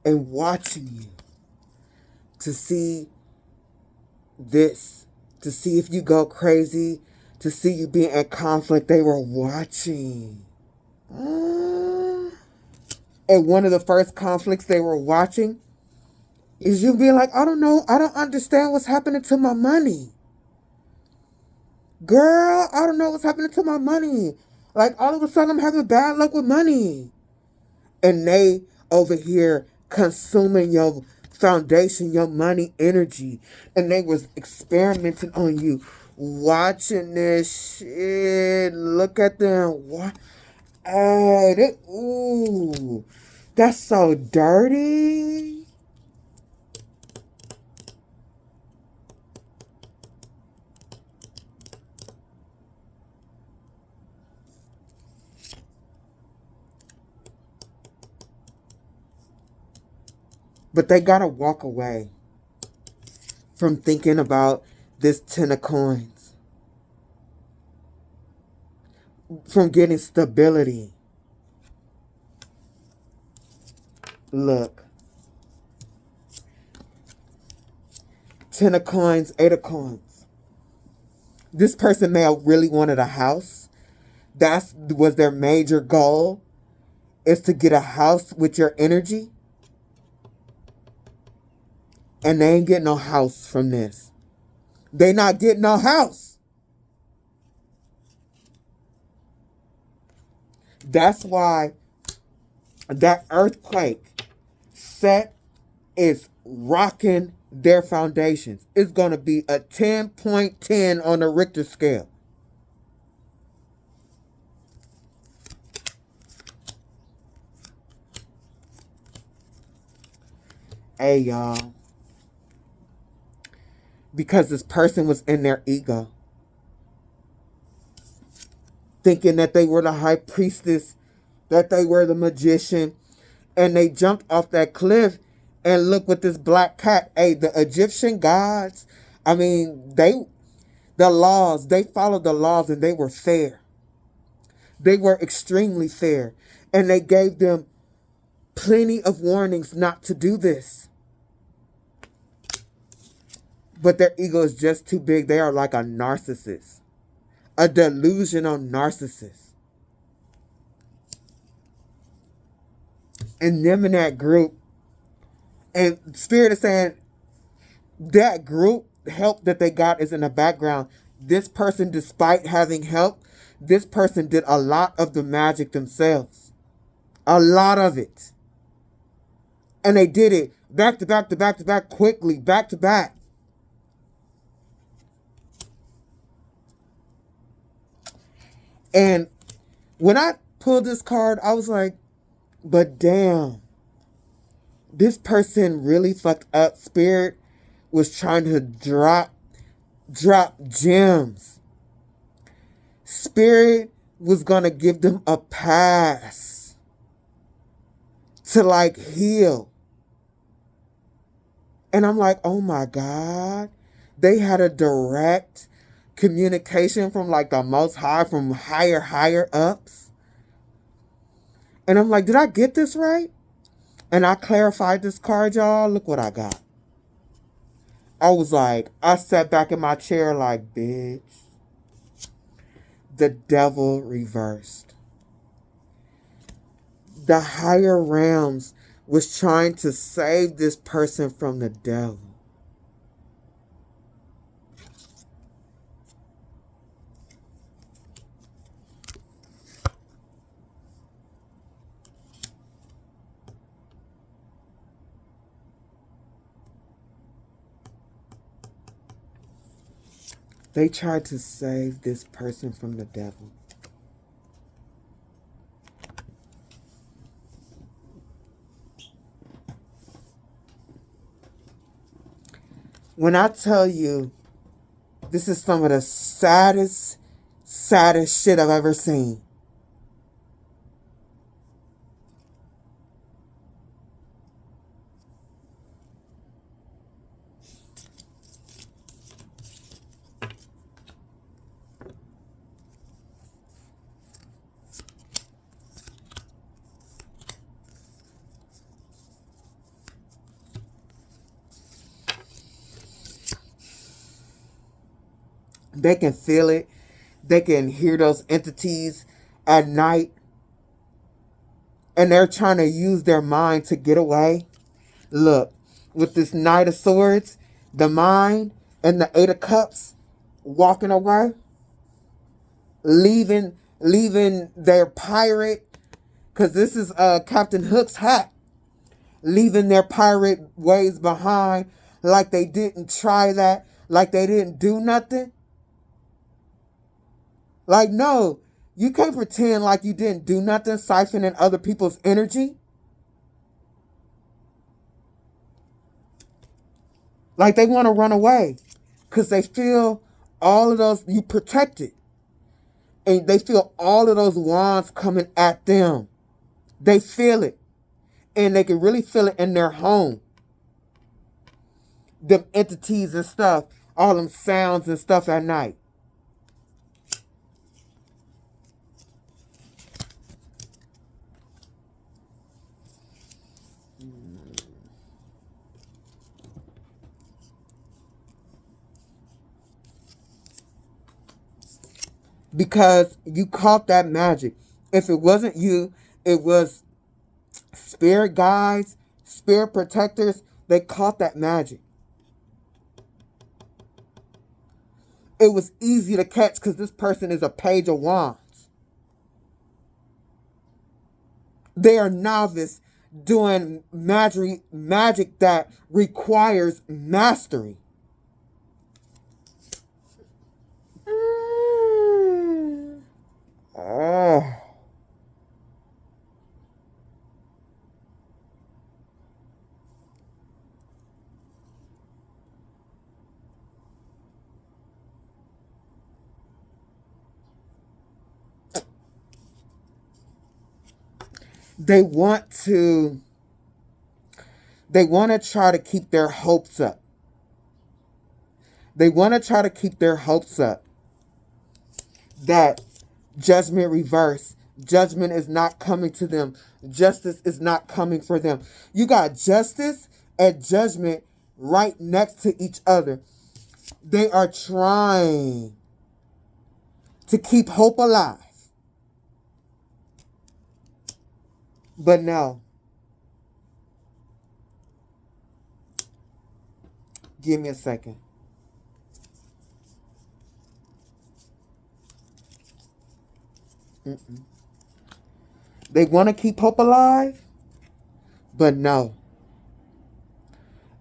and watching you to see this, to see if you go crazy, to see you being in conflict. They were watching. And one of the first conflicts they were watching is you being like, I don't know, I don't understand what's happening to my money. Girl, I don't know what's happening to my money. Like, all of a sudden I'm having bad luck with money. And they over here consuming your foundation, your money energy. And they was experimenting on you. Watching this shit. Look at them. What? Hey, ooh. That's so dirty. But they gotta walk away from thinking about this 10 of coins. From getting stability. Look. 10 of coins, 8 of coins. This person may have really wanted a house. That was their major goal. Is to get a house with your energy. And they ain't getting no house from this. They not getting no house. That's why that earthquake set is rocking their foundations. It's going to be a 10.10 on the Richter scale. Hey, y'all. Because this person was in their ego. Thinking that they were the high priestess. That they were the magician. And they jumped off that cliff. And look with this black cat. Hey, the Egyptian gods. I mean, they followed the laws and they were fair. They were extremely fair. And they gave them plenty of warnings not to do this. But their ego is just too big. They are like a narcissist. A delusional narcissist. And them in that group. And Spirit is saying that group help that they got is in the background. This person, despite having help, this person did a lot of the magic themselves. A lot of it. And they did it back to back to back to back quickly. Back to back. And when I pulled this card, I was like, but damn, this person really fucked up. Spirit was trying to drop gems. Spirit was going to give them a pass to like heal. And I'm like, oh my God. They had a direct communication from like the most high, from higher ups. And I'm like, did I get this right? And I clarified this card, y'all. Look what I got. I was like, I sat back in my chair like, bitch. The devil reversed. The higher realms was trying to save this person from the devil. They tried to save this person from the devil. When I tell you, this is some of the saddest shit I've ever seen. They can feel it. They can hear those entities at night. And they're trying to use their mind to get away. Look, with this Knight of Swords, the mind, and the Eight of Cups walking away, leaving their pirate, because this is Captain Hook's hat, leaving their pirate ways behind, like they didn't try that, like they didn't do nothing. Like, no, you can't pretend like you didn't do nothing, siphoning other people's energy. Like they want to run away because they feel all of those, you protected. And they feel all of those wands coming at them. They feel it. And they can really feel it in their home. Them entities and stuff, all them sounds and stuff at night. Because you caught that magic. If it wasn't you, it was spirit guides, spirit protectors. They caught that magic. It was easy to catch because this person is a page of wands. They are novice doing magic that requires mastery. They want to try to keep their hopes up. They want to try to keep their hopes up that judgment reverse. Judgment is not coming to them. Justice is not coming for them. You got justice and judgment right next to each other. They are trying to keep hope alive. But no. Give me a second. They want to keep hope alive, but no.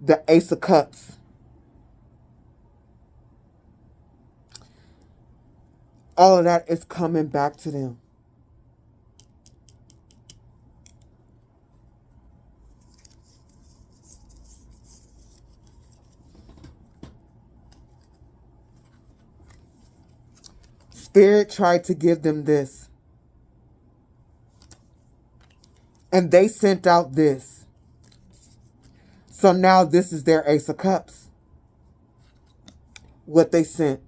The Ace of Cups. All of that is coming back to them. Spirit tried to give them this. And they sent out this. So now this is their Ace of Cups. What they sent.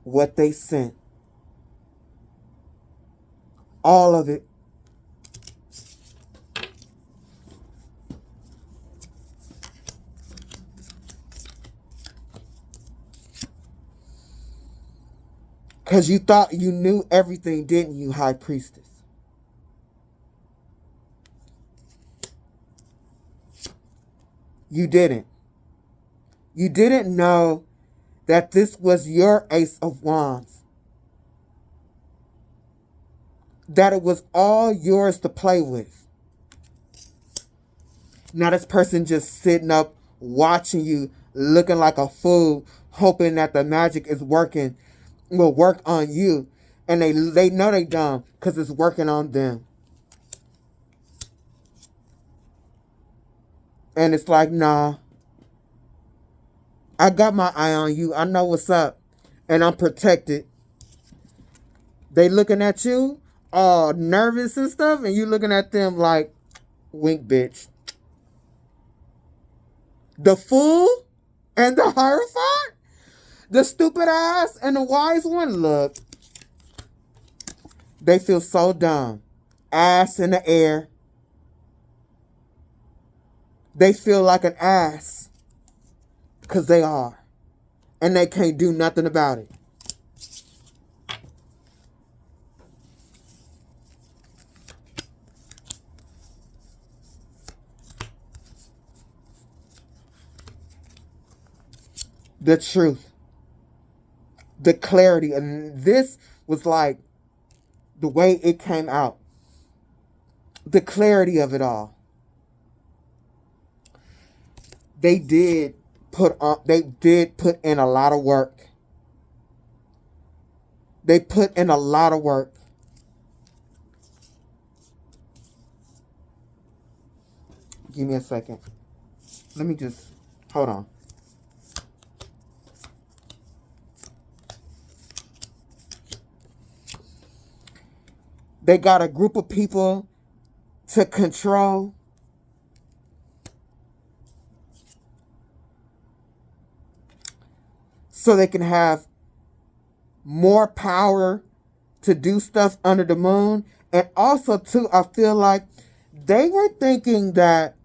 What they sent. All of it. Because you thought you knew everything, didn't you, High Priestess? You didn't. You didn't know that this was your Ace of Wands. That it was all yours to play with. Now this person just sitting up watching you, looking like a fool, hoping that the magic is working, will work on you. And they know they dumb because it's working on them. And it's like, nah, I got my eye on you. I know what's up. And I'm protected. They looking at you all nervous and stuff. And you looking at them like, wink, bitch. The fool and the Hierophant, the stupid ass and the wise one, look. They feel so dumb. Ass in the air. They feel like an ass. Because they are. And they can't do nothing about it. The truth. The clarity. And this was like the way it came out. The clarity of it all. They did put in a lot of work. They put in a lot of work. Give me a second. Let me just hold on. They got a group of people to control. So they can have more power to do stuff under the moon. And also, too, I feel like they were thinking that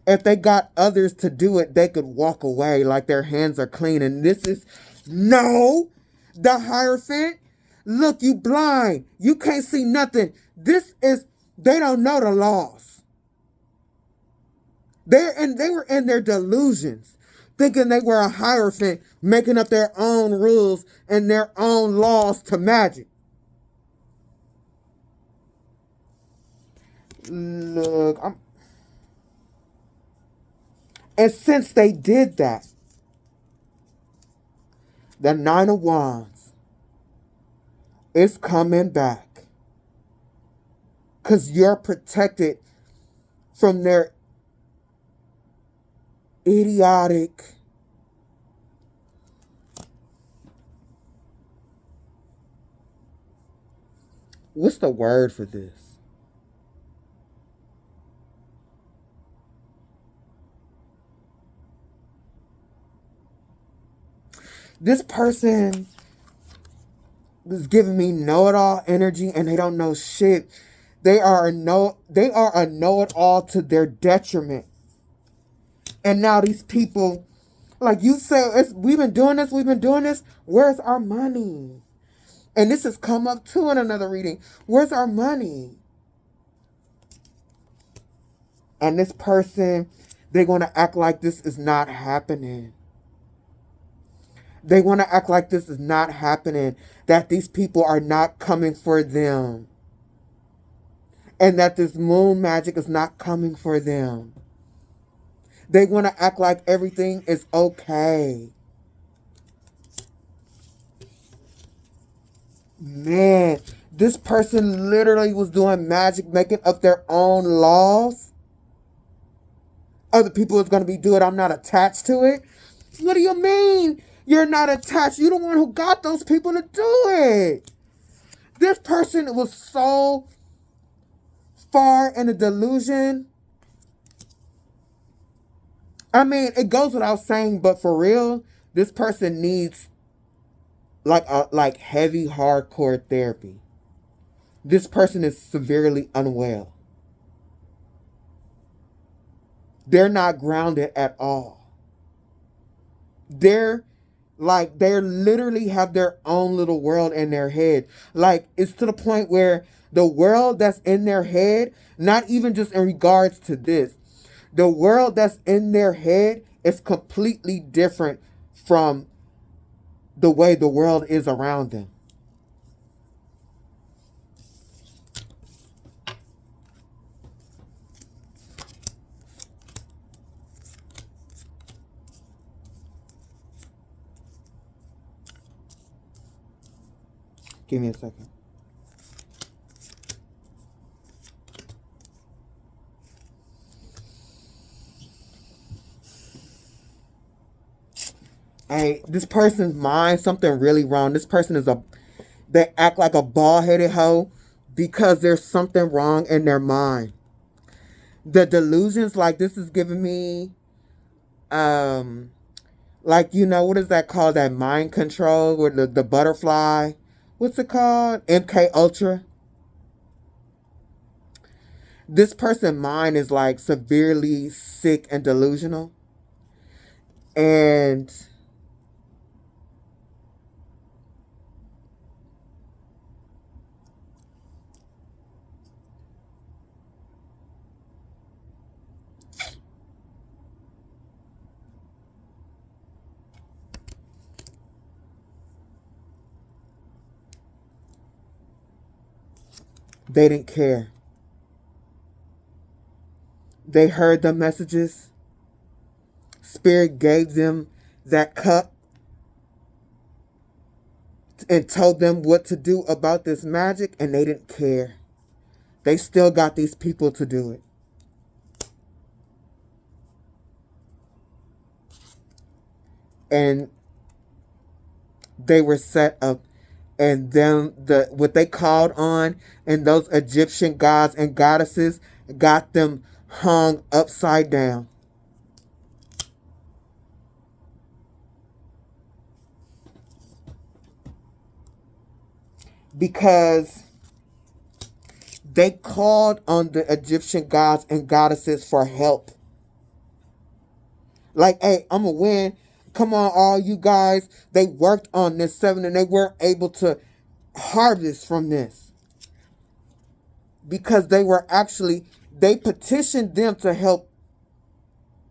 if they got others to do it, they could walk away like their hands are clean. And this is, no, the Hierophant. Look, you blind. You can't see nothing. This is, they don't know the laws. They were in their delusions, thinking they were a Hierophant, making up their own rules and their own laws to magic. Look, and since they did that, the Nine of Wands is coming back. Because you're protected from their idiotic, what's the word for this? This person is giving me know-it-all energy and they don't know shit. They are a know-it-all to their detriment. And now these people, like you say, we've been doing this. Where's our money? And this has come up too in another reading. Where's our money? And this person, they're going to act like this is not happening. They want to act like this is not happening. That these people are not coming for them. And that this moon magic is not coming for them. They want to act like everything is okay. Man, this person literally was doing magic, making up their own laws. Other people is going to be doing it. I'm not attached to it. What do you mean you're not attached? You're the one who got those people to do it. This person was so far in a delusion. I mean, it goes without saying, but for real, this person needs like heavy, hardcore therapy. This person is severely unwell. They're not grounded at all. They literally have their own little world in their head. Like, it's to the point where the world that's in their head, not even just in regards to this, the world that's in their head is completely different from the way the world is around them. Give me a second. Hey, this person's mind, something really wrong. This person they act like a bald-headed hoe because there's something wrong in their mind. The delusions, like this is giving me, like, you know, what is that called? That mind control with the butterfly. What's it called? MK Ultra. This person's mind is like severely sick and delusional. And they didn't care. They heard the messages. Spirit gave them that cup and told them what to do about this magic, and they didn't care. They still got these people to do it. And they were set up, and then what they called on, and those Egyptian gods and goddesses got them hung upside down. Because they called on the Egyptian gods and goddesses for help. Like, hey, I'm going to win. Come on, all you guys. They worked on this 7 and they weren't able to harvest from this. Because they petitioned them to help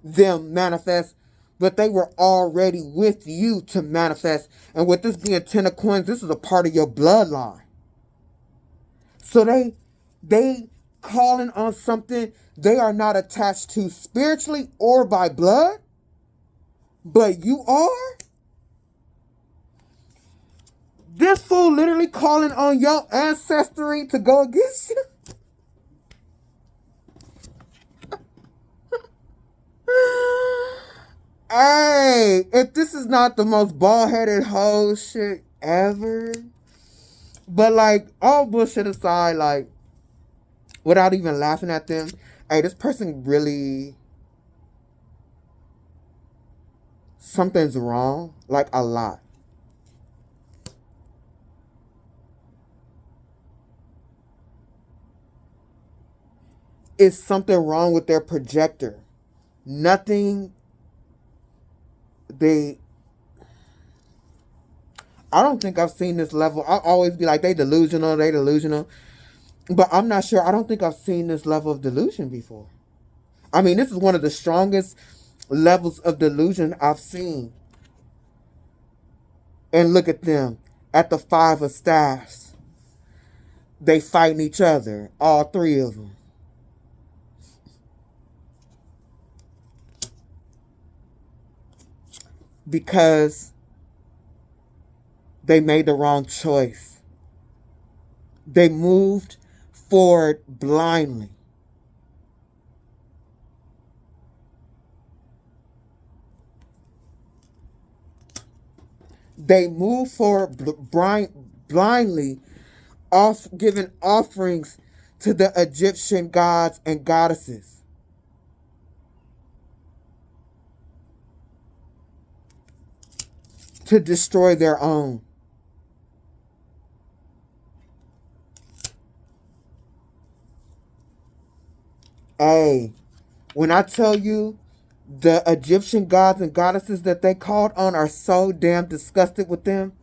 them manifest, but they were already with you to manifest. And with this being 10 of coins, this is a part of your bloodline. So they calling on something they are not attached to spiritually or by blood, but you are. This fool literally calling on your ancestry to go against you. Hey, if this is not the most bald-headed hoe shit ever, but like, all bullshit aside, like, without even laughing at them, hey, this person really, something's wrong, like a lot. Is something wrong with their projector? Nothing. I don't think I've seen this level. I'll always be like, they delusional. But I'm not sure. I don't think I've seen this level of delusion before. I mean, this is one of the strongest levels of delusion I've seen. And look at them. At the 5 of staffs. They fighting each other. All 3 of them. Because they made the wrong choice. They moved forward blindly. They moved forward blindly, giving offerings to the Egyptian gods and goddesses. To destroy their own. Hey, when I tell you the Egyptian gods and goddesses that they called on are so damn disgusted with them,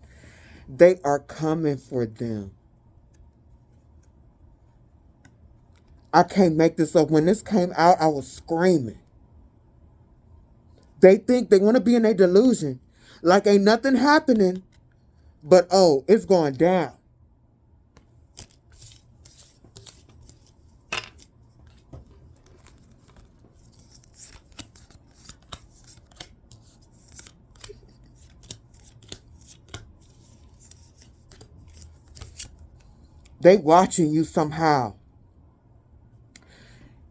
they are coming for them. I can't make this up. When this came out, I was screaming. They think they want to be in a delusion. Like ain't nothing happening, but oh, it's going down. They watching you somehow.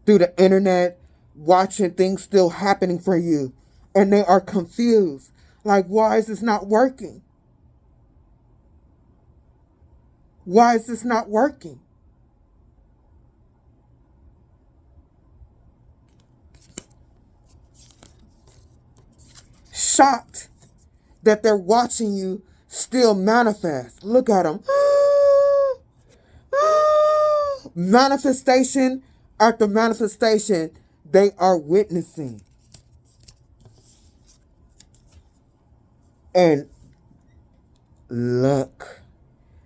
Through the internet, watching things still happening for you. And they are confused. Like, why is this not working? Why is this not working? Shocked that they're watching you still manifest. Look at them. Manifestation after manifestation, they are witnessing. And look,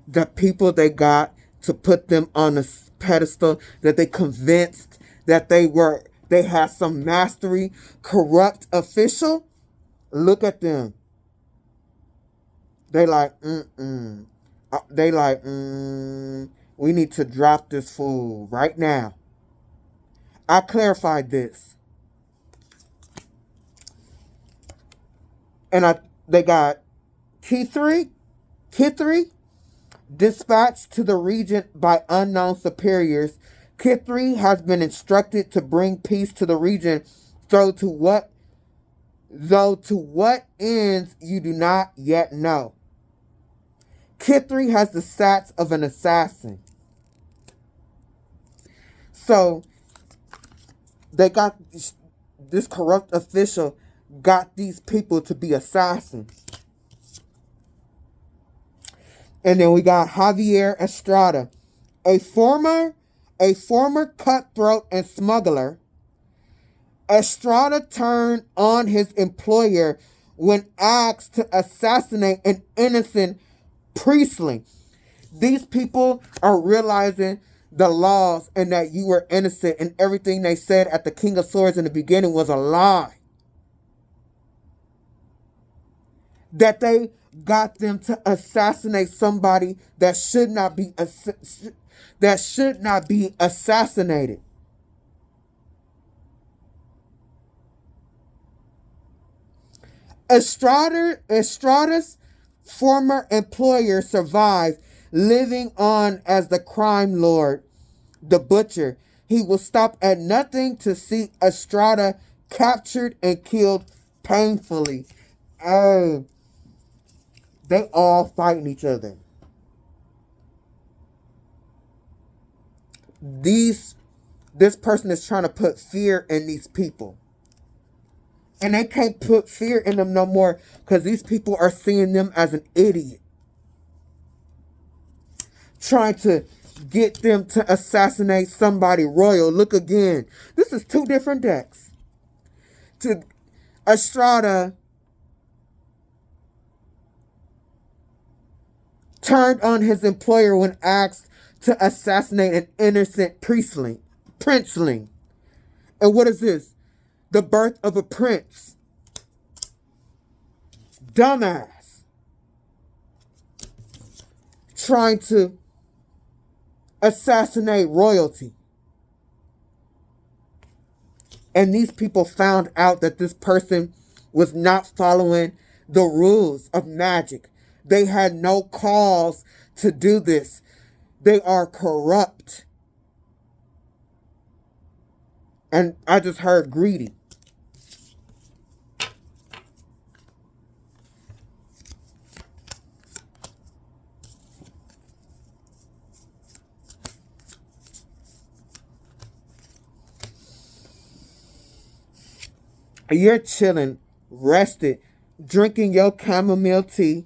the people they got to put them on a pedestal, that they convinced that they had some mastery, corrupt official. Look at them. They like, They like, we need to drop this fool right now. I clarified this. And they got Kithri, dispatched to the region by unknown superiors. Kithri has been instructed to bring peace to the region, though to what ends you do not yet know. Kithri has the stats of an assassin. So they got this corrupt official got these people to be assassins. And then we got Javier Estrada, a former cutthroat and smuggler. Estrada turned on his employer when asked to assassinate an innocent priestling. These people are realizing the laws and that you were innocent, and everything they said at the King of Swords in the beginning was a lie. That they got them to assassinate somebody that should not be assassinated. Estrada's former employer survived, living on as the crime lord, the butcher. He will stop at nothing to see Estrada captured and killed painfully. Oh, they all fighting each other. This person is trying to put fear in these people. And they can't put fear in them no more because these people are seeing them as an idiot. Trying to get them to assassinate somebody royal. Look again. This is two different decks. To Estrada turned on his employer when asked to assassinate an innocent princeling. And what is this? The birth of a prince. Dumbass. Trying to assassinate royalty. And these people found out that this person was not following the rules of magic. They had no cause to do this. They are corrupt. And I just heard greedy. You're chilling, rested, drinking your chamomile tea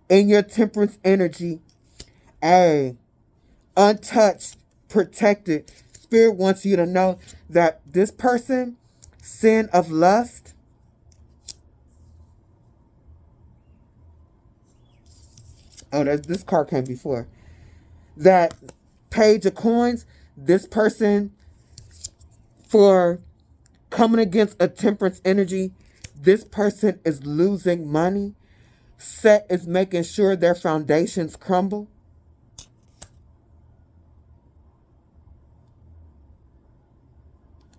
in your temperance energy. Untouched, protected. Spirit wants you to know that this person, sin of lust, this card came before. That page of coins, this person, for coming against a temperance energy, this person is losing money. Set is making sure their foundations crumble.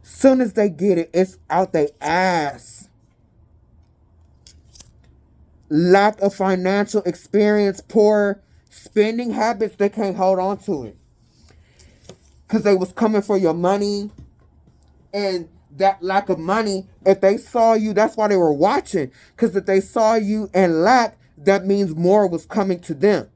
Soon as they get it, it's out their ass. Lack of financial experience, poor Spending habits, they can't hold on to it. Because they was coming for your money. And that lack of money, if they saw you, that's why they were watching. Because if they saw you in lack, that means more was coming to them.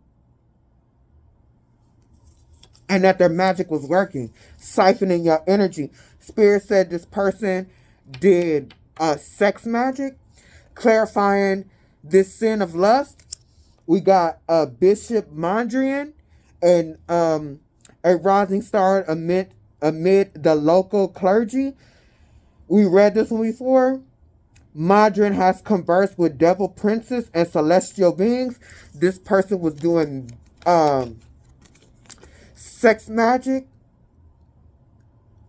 And that their magic was working, siphoning your energy. Spirit said this person did sex magic, clarifying this sin of lust. We got Bishop Mondrian and a rising star amid the local clergy. We read this one before. Mondrian has conversed with devil princes and celestial beings. This person was doing sex magic,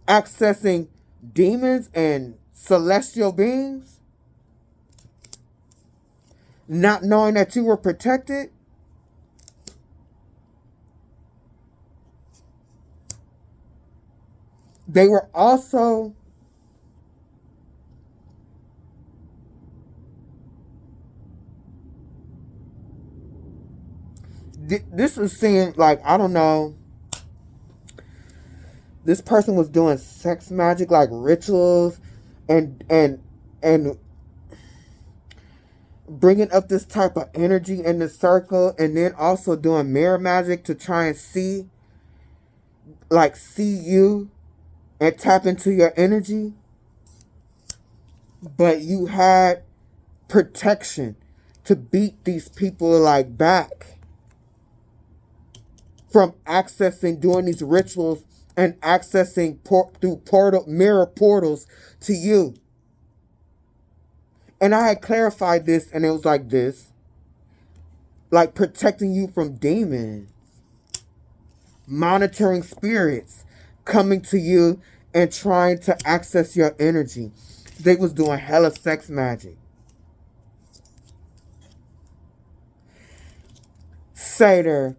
accessing demons and celestial beings, not knowing that you were protected. They were also this is seeing like, I don't know, this person was doing sex magic, like rituals and bringing up this type of energy in the circle, and then also doing mirror magic to try and see you and tap into your energy. But you had protection to beat these people like back from accessing, doing these rituals and accessing through mirror portals to you. And I had clarified this, and it was like this. Like protecting you from demons. Monitoring spirits coming to you and trying to access your energy. They was doing hella sex magic. Satyr,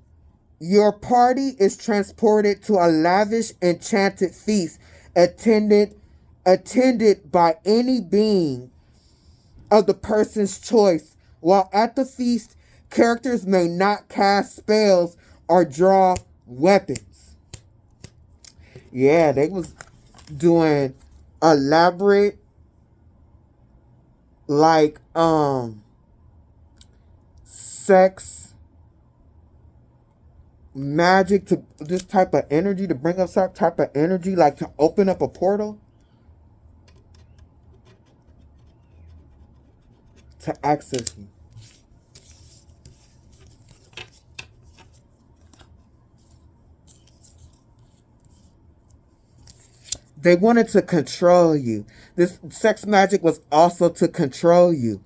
your party is transported to a lavish enchanted feast attended by any being of the person's choice. While at the feast, characters may not cast spells or draw weapons. Yeah, they was doing elaborate sex magic to this type of energy, to bring up some type of energy, like to open up a portal to access you. They wanted to control you. This sex magic was also to control you.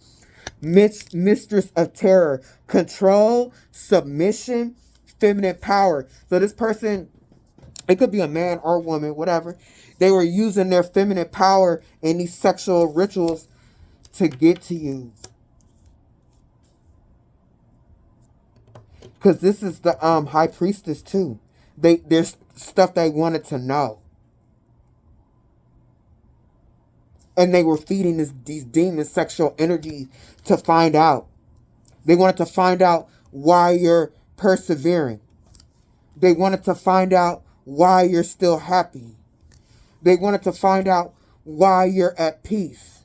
Mistress of terror, control, submission, feminine power. So this person, it could be a man or a woman, whatever. They were using their feminine power in these sexual rituals to get to you. Because this is the high priestess too. There's stuff they wanted to know. And they were feeding these demons sexual energy to find out. They wanted to find out why you're persevering. They wanted to find out why you're still happy. They wanted to find out why you're at peace.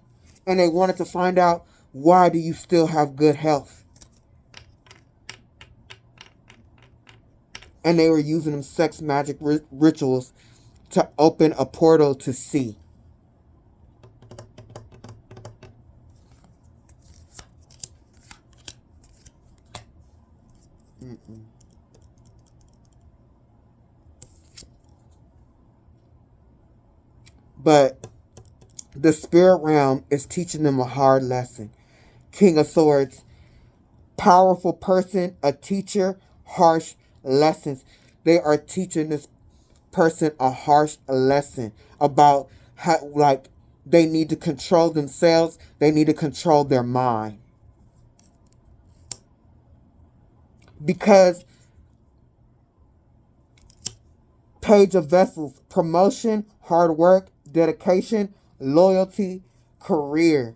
And they wanted to find out why do you still have good health. And they were using them sex magic rituals to open a portal to see. But the spirit realm is teaching them a hard lesson. King of Swords, powerful person, a teacher, harsh lessons. They are teaching this person a harsh lesson about how, like, they need to control themselves. They need to control their mind. Because Page of Vessels, promotion, hard work, dedication, loyalty, career.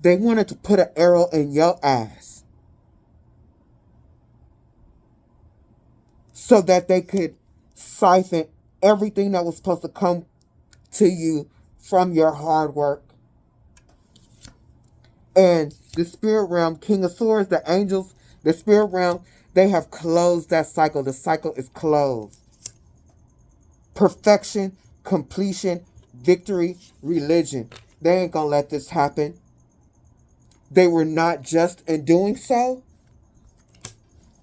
They wanted to put an arrow in your ass. so that they could siphon everything that was supposed to come to you from your hard work. And the spirit realm, King of Swords, the angels, the spirit realm, they have closed that cycle. The cycle is closed. Perfection, completion, victory, religion. They ain't gonna let this happen. They were not just in doing so,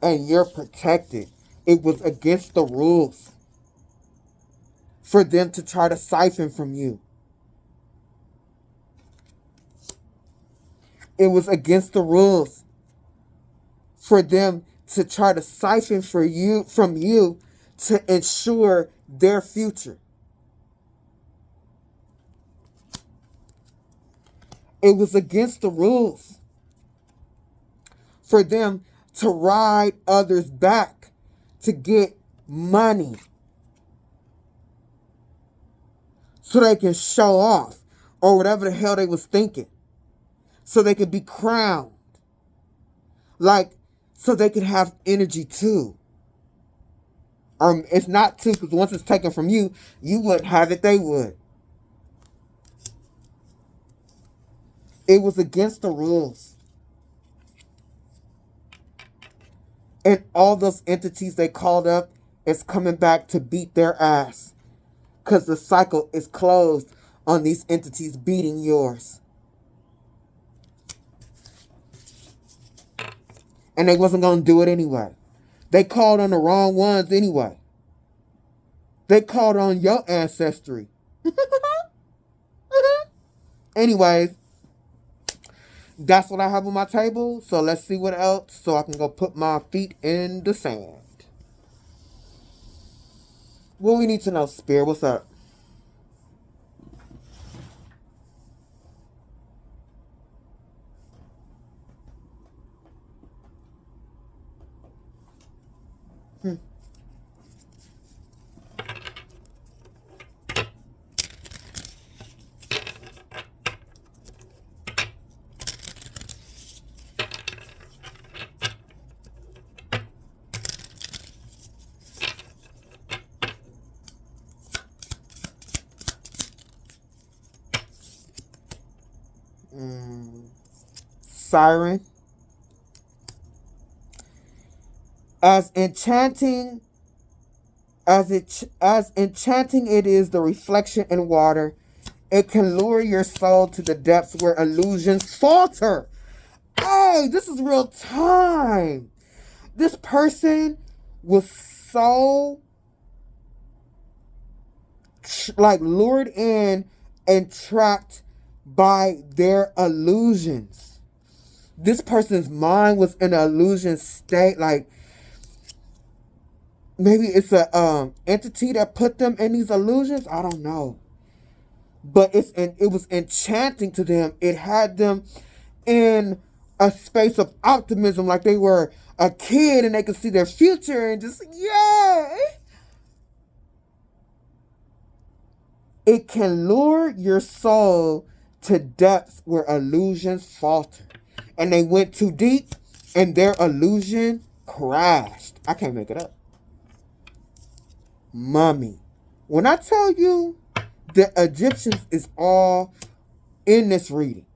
and you're protected. It was against the rules for them to try to siphon from you. It was against the rules for them to try to siphon from you to ensure their future. It was against the rules for them to ride others back to get money so they can show off or whatever the hell they was thinking, so they could be crowned, like so they could have energy too. It's not too, because once it's taken from you, you wouldn't have it, they would. It was against the rules. And all those entities they called up is coming back to beat their ass. Because the cycle is closed on these entities beating yours. And they wasn't going to do it anyway. They called on the wrong ones anyway. They called on your ancestry. Anyways, that's what I have on my table. So let's see what else, so I can go put my feet in the sand. What we need to know, Spirit? What's up? Siren. As enchanting it is the reflection in water, it can lure your soul to the depths where illusions falter. Hey, this is real time. This person was so lured in and trapped by their illusions. This person's mind was in an illusion state. Like, maybe it's a entity that put them in these illusions. I don't know. But it was enchanting to them. It had them in a space of optimism, like they were a kid and they could see their future and just, yeah. It can lure your soul to depths where illusions falter. And they went too deep and their illusion crashed. I can't make it up. Mommy. When I tell you the Egyptians is all in this reading.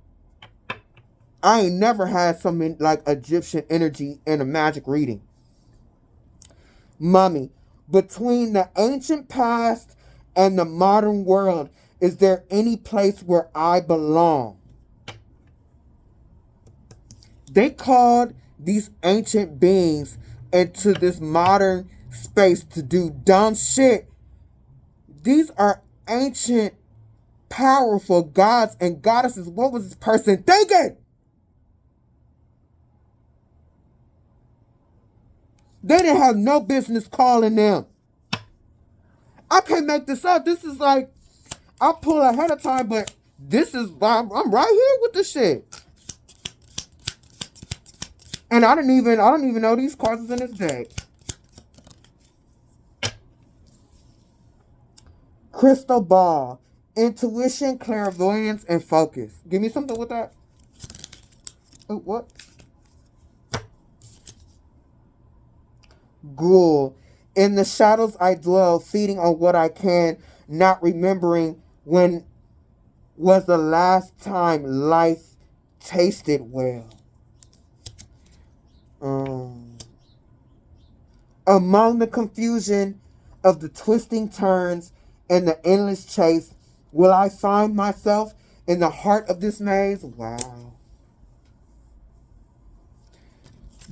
I ain't never had something like Egyptian energy in a magic reading. Mommy. Between the ancient past and the modern world, is there any place where I belong? They called these ancient beings into this modern space to do dumb shit. These are ancient, powerful gods and goddesses. What was this person thinking? They didn't have no business calling them. I can't make this up. This is like, I pull ahead of time, but this is, I'm right here with this shit. And I don't even know these cards is in this deck. Crystal ball, intuition, clairvoyance, and focus. Give me something with that. Oh, what? Ghoul, In the shadows I dwell, feeding on what I can, not remembering when was the last time life tasted well. Among the confusion of the twisting turns and the endless chase, will I find myself in the heart of this maze? Wow.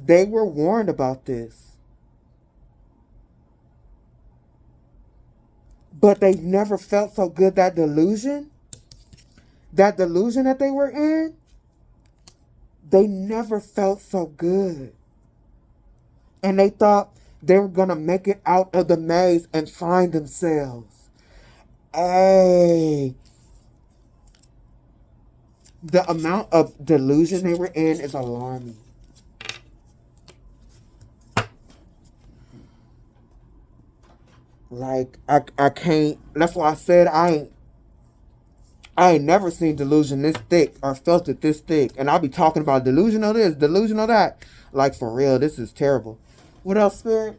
They were warned about this. But they never felt so good. That delusion that they were in, they never felt so good. And they thought they were going to make it out of the maze and find themselves. Hey, the amount of delusion they were in is alarming. Like, I can't, that's why I said I ain't never seen delusion this thick or felt it this thick. And I'll be talking about delusional this, delusional that. Like, for real, this is terrible. What else, Spirit?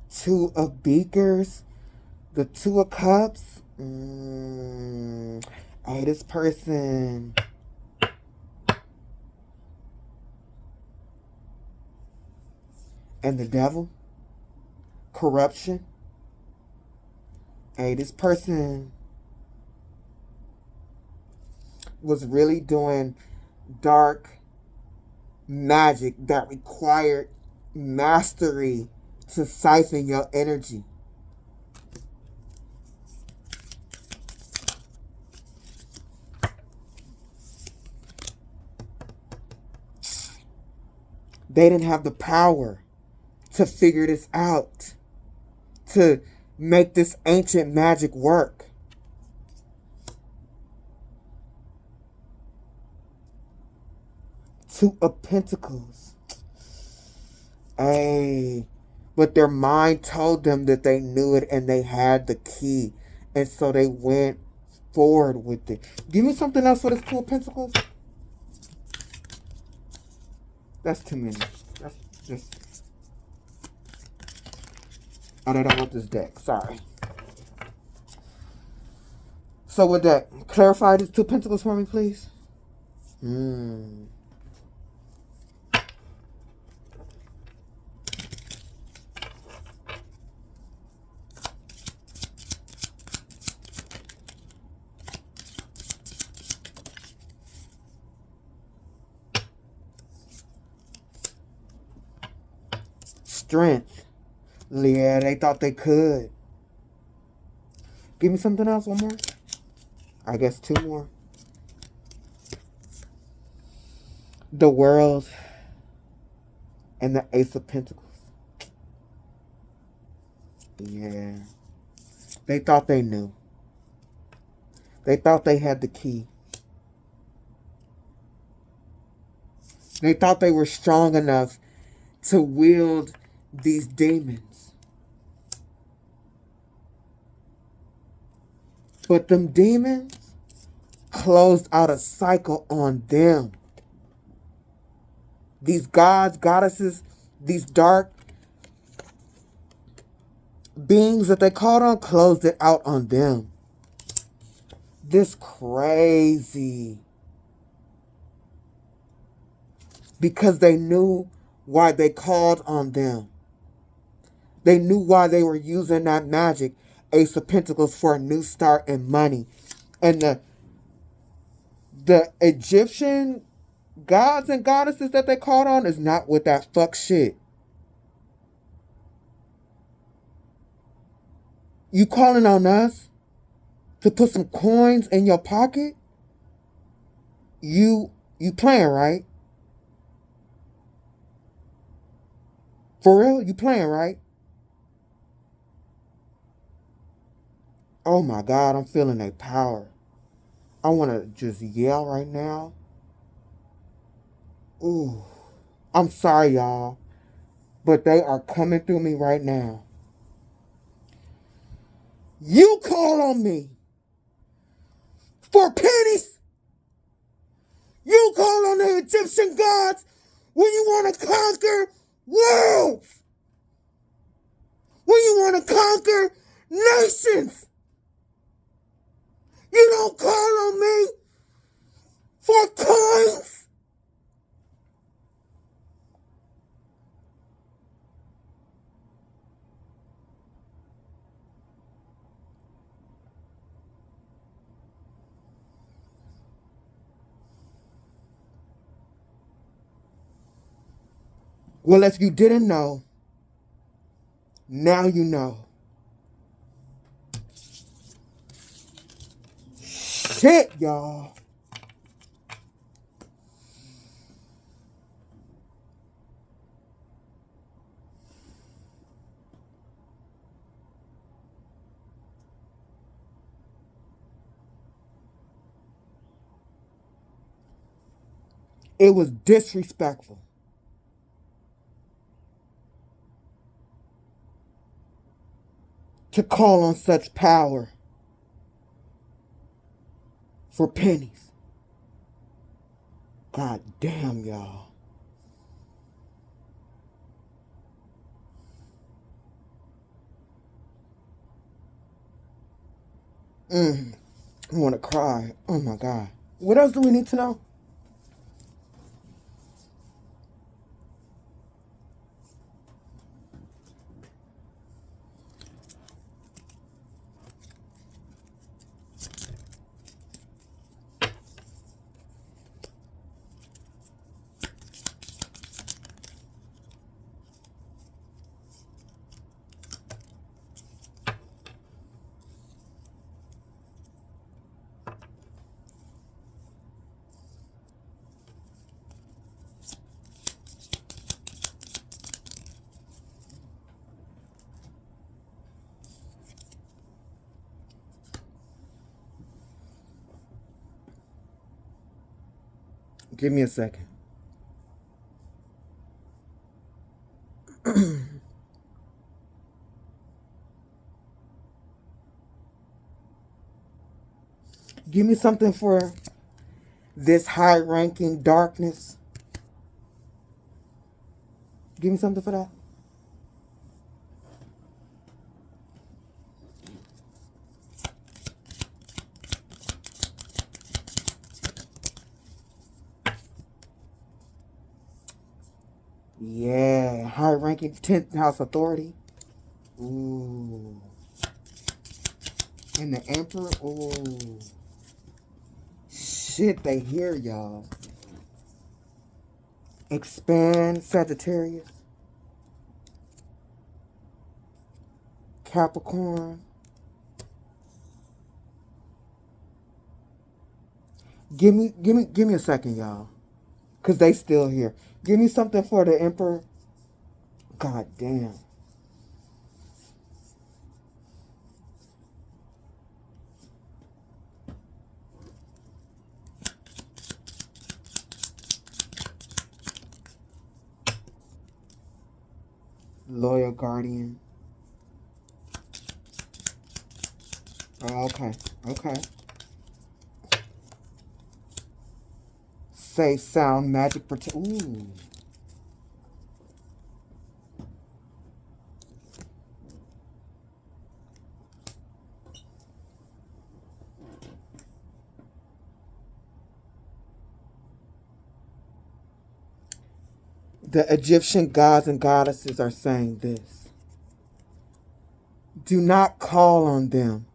Two of beakers, the two of cups. Hey, this person. And the devil. Corruption. Hey, this person was really doing dark magic that required mastery to siphon your energy. They didn't have the power to figure this out, to make this ancient magic work. Two of Pentacles. Hey, but their mind told them that they knew it and they had the key. And so they went forward with it. Give me something else for this Two of Pentacles. That's too many. That's just... Oh, they don't want this deck. Sorry. So with that, clarify this Two of Pentacles for me, please. Strength. Yeah, they thought they could. Give me something else, one more. I guess two more. The World and the Ace of Pentacles. Yeah. They thought they knew. They thought they had the key. They thought they were strong enough to wield these demons. But them demons closed out a cycle on them. These gods, goddesses, these dark beings that they called on closed it out on them. This crazy. Because they knew why they called on them. They knew why they were using that magic, Ace of Pentacles, for a new start and money. And the Egyptian gods and goddesses that they called on is not with that fuck shit. You calling on us to put some coins in your pocket? You playing, right? For real? You playing, right? Oh my God, I'm feeling a power. I want to just yell right now. Ooh. I'm sorry, y'all, but they are coming through me right now. You call on me for pennies. You call on the Egyptian gods when you want to conquer worlds. When you want to conquer nations. You don't call on me for coins. Well, if you didn't know, now you know. Shit, y'all. It was disrespectful. To call on such power for pennies. God damn, y'all. I want to cry. Oh my God. What else do we need to know? Give me a second. Give me something for this high-ranking darkness. Give me something for that. Yeah, high-ranking 10th house authority. Ooh. And the emperor. Ooh. Shit, they hear y'all. Expand Sagittarius. Capricorn. Give me a second, y'all. Cause they still here. Give me something for the emperor. God damn. Loyal guardian. Oh, okay. Okay. Safe, sound, magic, protect. Ooh. The Egyptian gods and goddesses are saying this. Do not call on them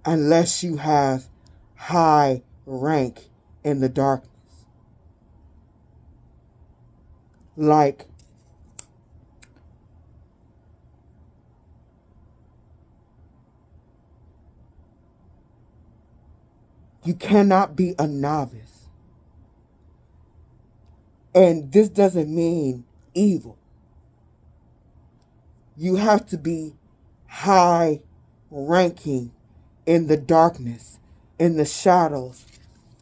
unless you have high rank in the darkness. Like you cannot be a novice. And this doesn't mean evil. You have to be high ranking in the darkness, in the shadows.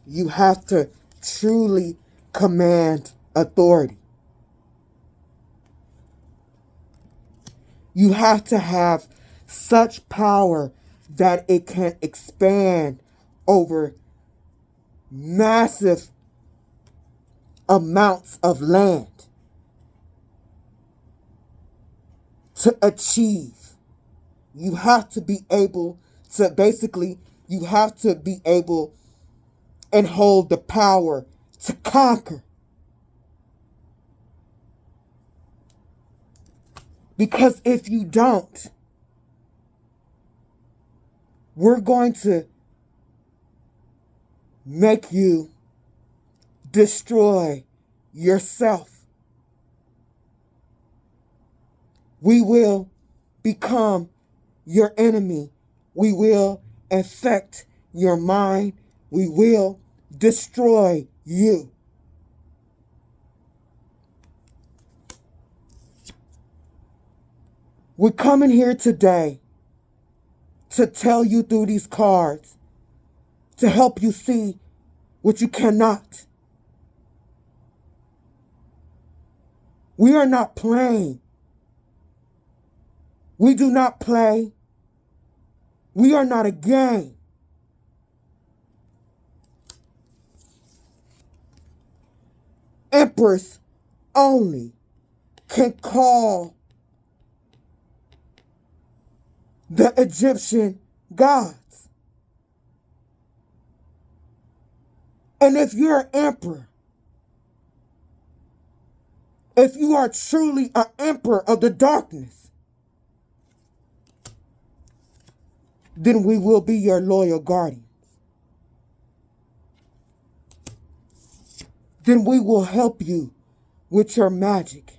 You have to truly command authority. You have to have such power that it can expand over massive amounts of land to achieve. You have to be able to you have to be able and hold the power to conquer. Because if you don't, we're going to make you destroy yourself. We will become your enemy. We will infect your mind. We will destroy you. We're coming here today to tell you through these cards, to help you see what you cannot. We are not playing. We do not play. We are not a game. Empress only can call the Egyptian gods. And if you're an emperor, if you are truly an emperor of the darkness, then we will be your loyal guardians. Then we will help you with your magic.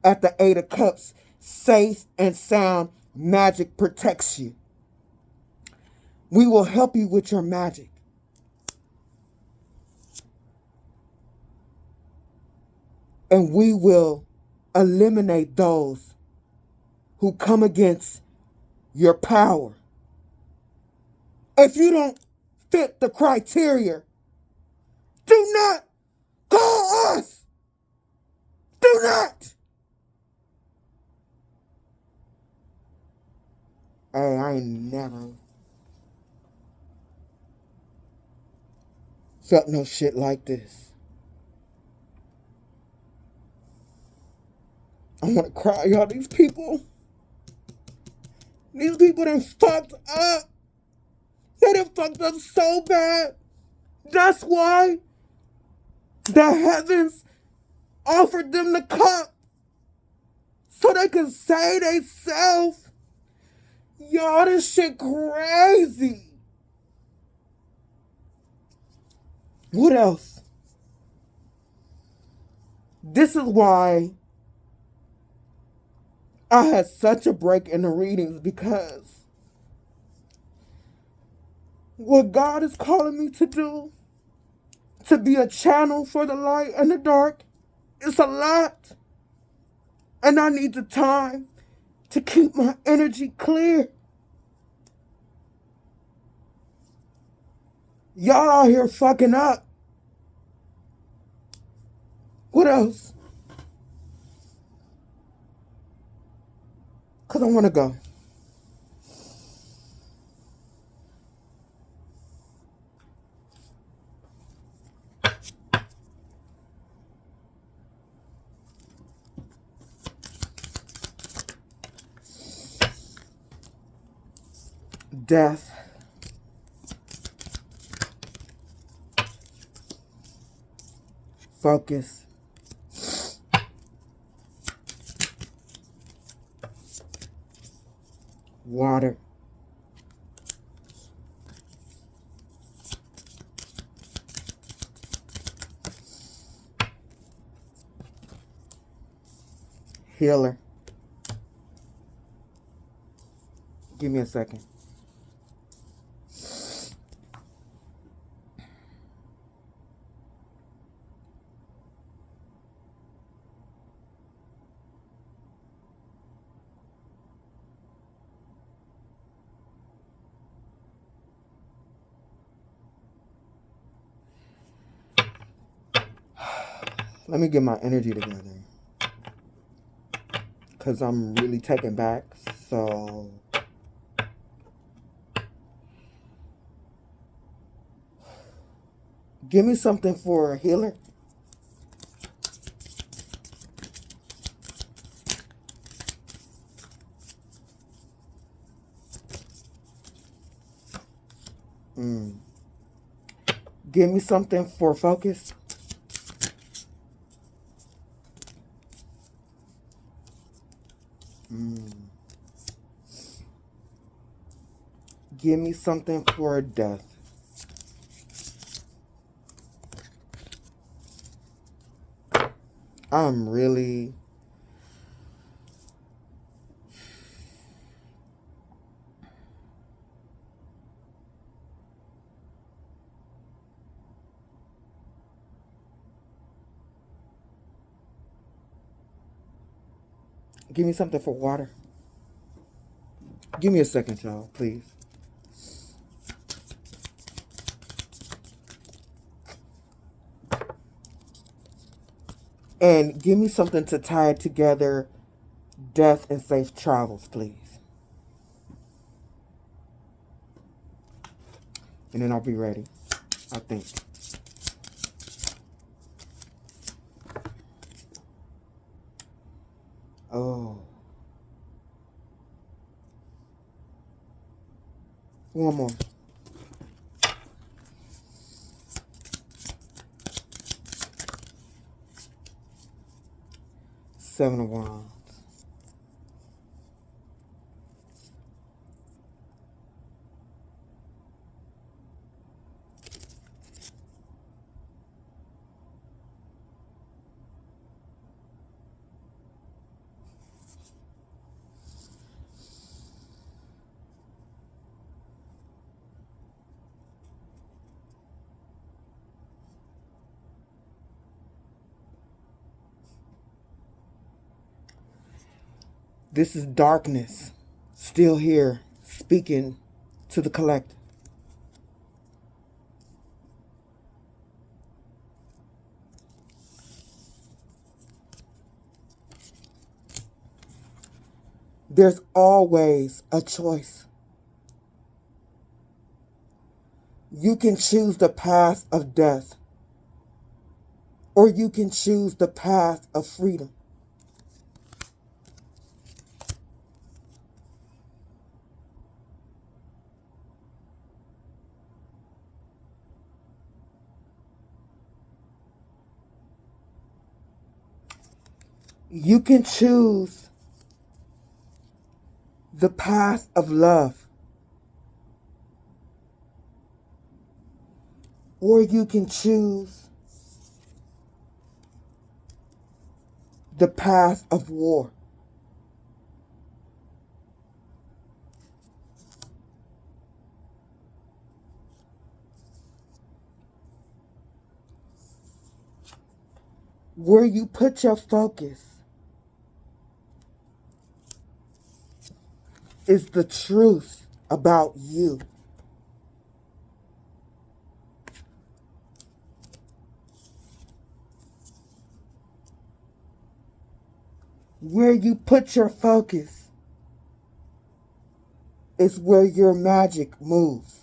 At the Eight of Cups, safe and sound magic protects you. We will help you with your magic. And we will eliminate those who come against your power. If you don't fit the criteria, do not call us. Do not. Hey, I ain't never felt no shit like this. I want to cry, y'all. These people done fucked up. They done fucked up so bad. That's why the heavens offered them the cup so they could save themselves. Y'all, this shit crazy. What else? This is why I had such a break in the readings, because what God is calling me to do, to be a channel for the light and the dark, it's a lot. And I need the time to keep my energy clear. Y'all out here fucking up. What else? Because I want to go. Death. Focus. Water. Healer. Give me a second. Let me get my energy together, because I'm really taken back. So give me something for a healer. Give me something for focus. Give me something for death. I'm really... Give me something for water. Give me a second, y'all, please. And give me something to tie together death and safe travels, please. And then I'll be ready, I think. Oh. One more. Seven of Wands. This is darkness, still here, speaking to the collective. There's always a choice. You can choose the path of death, or you can choose the path of freedom. You can choose the path of love, or you can choose the path of war. Where you put your focus is the truth about you. Where you put your focus is where your magic moves.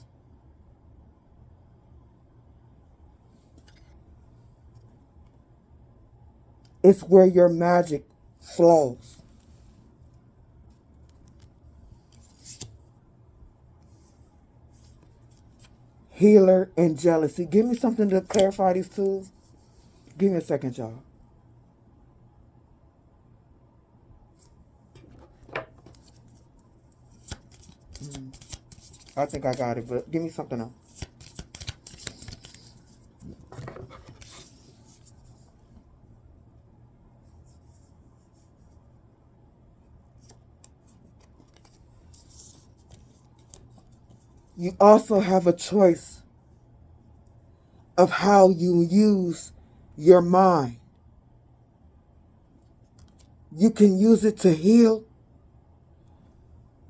It's where your magic flows. Healer and jealousy. Give me something to clarify these two. Give me a second, y'all. I think I got it, but give me something else. You also have a choice of how you use your mind. You can use it to heal,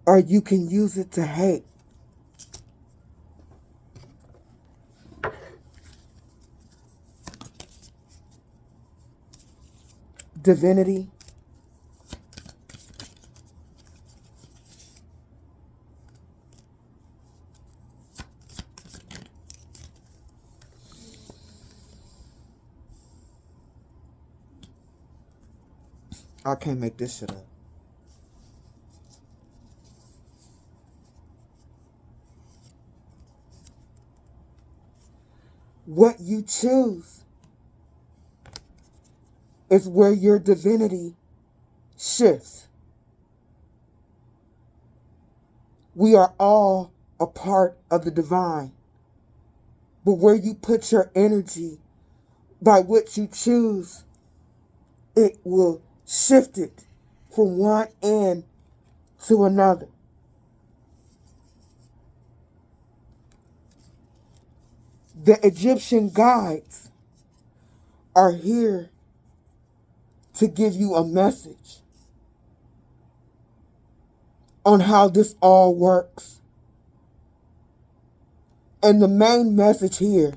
or you can use it to hate. divinity, I can't make this shit up. What you choose is where your divinity shifts. We are all a part of the divine. But where you put your energy by what you choose, it will shift it from one end to another. The Egyptian guides are here to give you a message on how this all works. And the main message here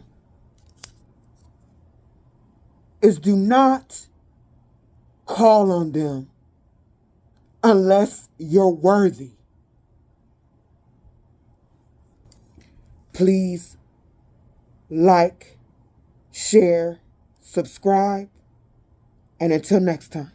is do not call on them unless you're worthy. Please like, share, subscribe, and until next time.